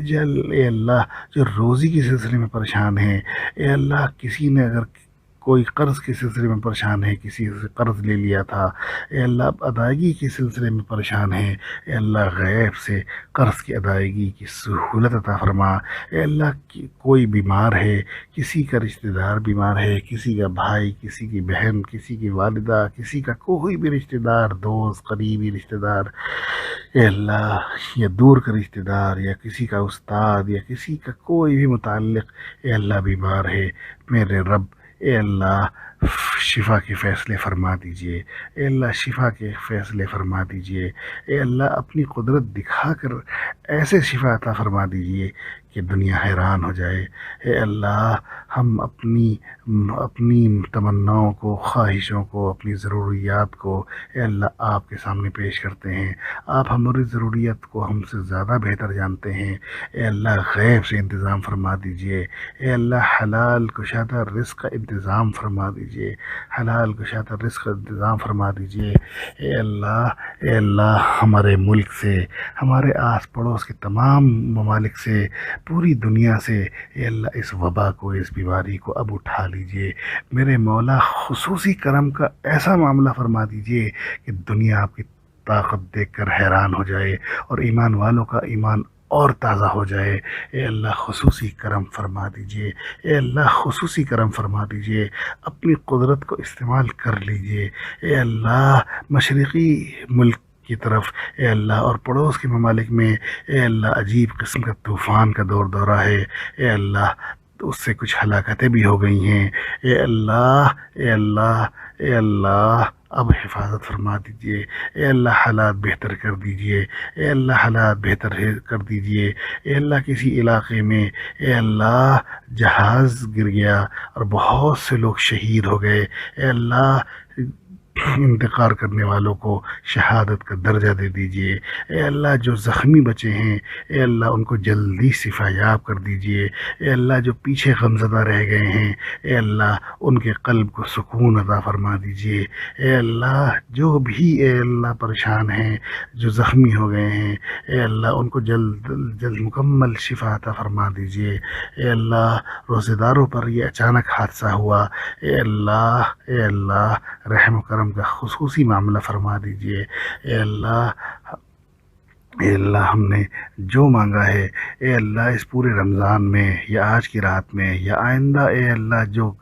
[SPEAKER 2] अल्लाह जो रोज़ी के सिलसिले में परेशान हैं, ए अल्लाह किसी ने अगर कोई कर्ज़ के सिलसिले में परेशान है, किसी से कर्ज़ ले लिया था, ए अल्लाह अदायगी के सिलसिले में परेशान है, ए अल्लाह गैब से कर्ज़ की अदायगी की सहूलत अता फरमा। ए अल्लाह कोई बीमार है, किसी का रिश्तेदार बीमार है, किसी का भाई, किसी की बहन, किसी की वालिदा, किसी का कोई भी रिश्तेदार, दोस्त, करीबी रिश्तेदार, ए अल्लाह या दूर का रिश्तेदार या किसी का उस्ताद या किसी का कोई भी मुताल्लिक़ ए अल्लाह बीमार है, मेरे रब ए अल्लाह शिफ़ा के फ़ैसले फ़रमा दीजिए। ए अल्लाह शिफ़ा के फ़ैसले फ़रमा दीजिए। ए अल्लाह अपनी कुदरत दिखाकर ऐसे शिफ़ा अता फ़रमा दीजिए कि दुनिया हैरान हो जाए। ए अल्लाह, हम अपनी तमन्नाओं को, ख्वाहिशों को, अपनी ज़रूरियात को ए अल्लाह आपके सामने पेश करते हैं। आप हमारी ज़रूरियत को हमसे ज़्यादा बेहतर जानते हैं। ए अल्लाह, गैब से इंतज़ाम फरमा दीजिए। ए अल्लाह, हलाल कुशादा रिज़्क़ का इंतज़ाम फरमा दीजिए। हलाल कुशादा रिज़्क़ का इंतज़ाम फरमा दीजिए। ए अल्लाह, हमारे मुल्क से, हमारे आस पड़ोस के तमाम ममालिक से, पूरी दुनिया से ए अल्लाह इस वबा को, इस बीमारी को अब उठा लीजिए। मेरे मौला, खुसूसी करम का ऐसा मामला फरमा दीजिए कि दुनिया आपकी ताकत देखकर हैरान हो जाए और ईमान वालों का ईमान और ताज़ा हो जाए। ए अल्लाह, खुसूसी करम फरमा दीजिए। ए अल्लाह, खुसूसी करम फरमा दीजिए। अपनी कुदरत को इस्तेमाल कर लीजिए। ए अल्लाह, मशरिक़ी मुल्क की तरफ ए अल्लाह और पड़ोस के ममालिक में ए अल्लाह अजीब किस्म का तूफ़ान का दौर दौरा है। ए अल्लाह, तो उससे कुछ हलाकतें भी हो गई हैं। ए अल्लाह, ए अल्लाह, ए अल्लाह, अब हिफाजत फरमा दीजिए। ए अल्लाह, हालात बेहतर कर दीजिए। ए अल्लाह, हालात बेहतर कर दीजिए। ए अल्लाह, किसी इलाक़े में ए अल्लाह जहाज़ गिर गया और बहुत से लोग शहीद हो गए। ए अल्लाह, इंतकाल करने वालों को शहादत का दर्जा दे दीजिए। ए अल्लाह, जो ज़ख्मी बचे हैं ए अल्लाह उनको जल्दी शिफायाब कर दीजिए। ए अल्लाह, जो पीछे गमज़दा रह गए हैं ए अल्लाह उनके क़ल्ब को सुकून अता फ़रमा दीजिए। ए अल्लाह, जो भी ए अल्लाह परेशान हैं, जो ज़ख्मी हो गए हैं ए अल्लाह उनको जल्द मुकम्मल शिफा अता फ़रमा दीजिए। ए अल्लाह, रोज़ेदारों पर यह अचानक हादसा हुआ। ए अल्लाह, ए अल्लाह, रहम करम का खुसूसी मामला फरमा दीजिए। ए अल्लाह, ए अल्लाह, हमने जो मांगा है ए अल्लाह इस पूरे रमज़ान में या आज की रात में या आइंदा ए अल्लाह जो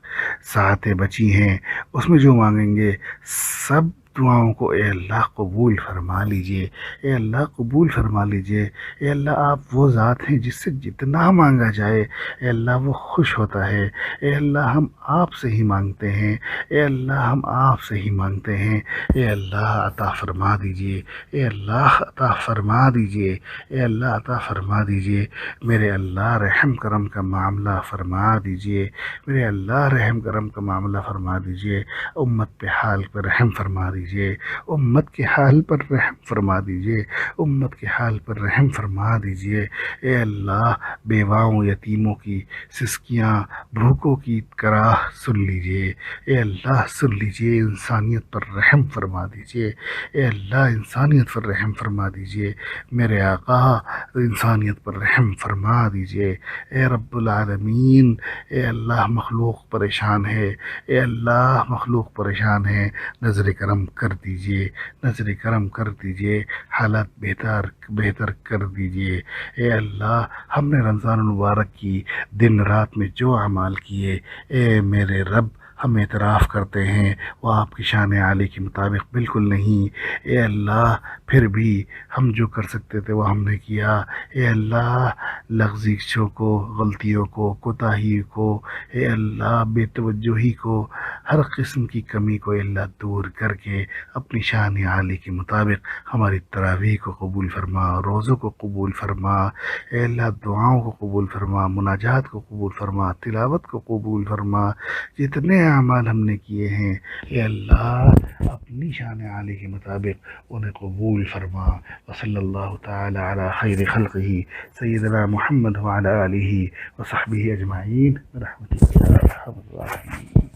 [SPEAKER 2] सातें बची हैं उसमें जो मांगेंगे सब दुआओं को ए अल्लाह कबूल फरमा लीजिए। ए अल्लाह, कबूल फरमा लीजिए। ए अल्लाह, आप वो ज़ात हैं जिससे जितना मांगा जाए ए अल्लाह वो खुश होता है। ए अल्लाह, हम आपसे ही मांगते हैं। ए अल्लाह, हम आपसे ही मांगते हैं। ए अल्लाह, अता फरमा दीजिए। ए अल्लाह, अता फरमा दीजिए। ए अल्लाह, अता फरमा दीजिए। मेरे अल्लाह, रहम करम का मामला फरमा दीजिए। मेरे अल्लाह, रहम करम का मामला फरमा दीजिए। उम्मत पे हाल पर रहम फरमा दीजिए। उम्मत के हाल पर रहम फरमा दीजिए। उम्मत के हाल पर रहम फरमा दीजिए। ए अल्लाह, बेवाओं यतीमों की सिसकियाँ, भूखों की कराह सुन लीजिए। ए अल्लाह, सुन लीजिए। इंसानियत पर रहम फरमा दीजिए। ए अल्लाह, इंसानियत पर रहम फरमा दीजिए। मेरे आका, इंसानियत पर रहम फरमा दीजिए। ए रब्बुल आलमीन, ए अल्लाह, मखलूक परेशान है। ए अल्लाह, मखलूक परेशान है। नज़र करम कर दीजिए। नज़र करम कर दीजिए। हालात बेहतर कर दीजिए। ए अल्लाह, हमने रमज़ान मुबारक की दिन रात में जो अमाल किए ए मेरे रब, हम एतराफ़ करते हैं वो आपकी शान आली के मुताबिक बिल्कुल नहीं। ए अल्लाह, फिर भी हम जो कर सकते थे वो हमने किया। ए अल्लाह, लग़ज़िशों को, गलतियों को, कोताही को, ए अल्लाह, बेतवज्जोही को, हर किस्म की कमी को अल्लाह दूर करके अपनी शान आली के मुताबिक हमारी तरावीह को कबूल फरमा, रोज़ों को कबूल फरमा। ए अल्लाह, दुआओं को कबूल फरमा, मुनाजात को कबूल फरमा, तिलावत को कबूल फरमा। जितने अमाल हमने किए हैं ए अल्लाह अपनी शान आली के मुताबिक उन्हें कबूल फरमा। व सल्लल्लाहु तआला अला खैरि खल्क़िही सय्यिदना मुहम्मद व अला आलिही व सहबिही अजमाईन बिरहमतिका या अरहमर राहिमीन।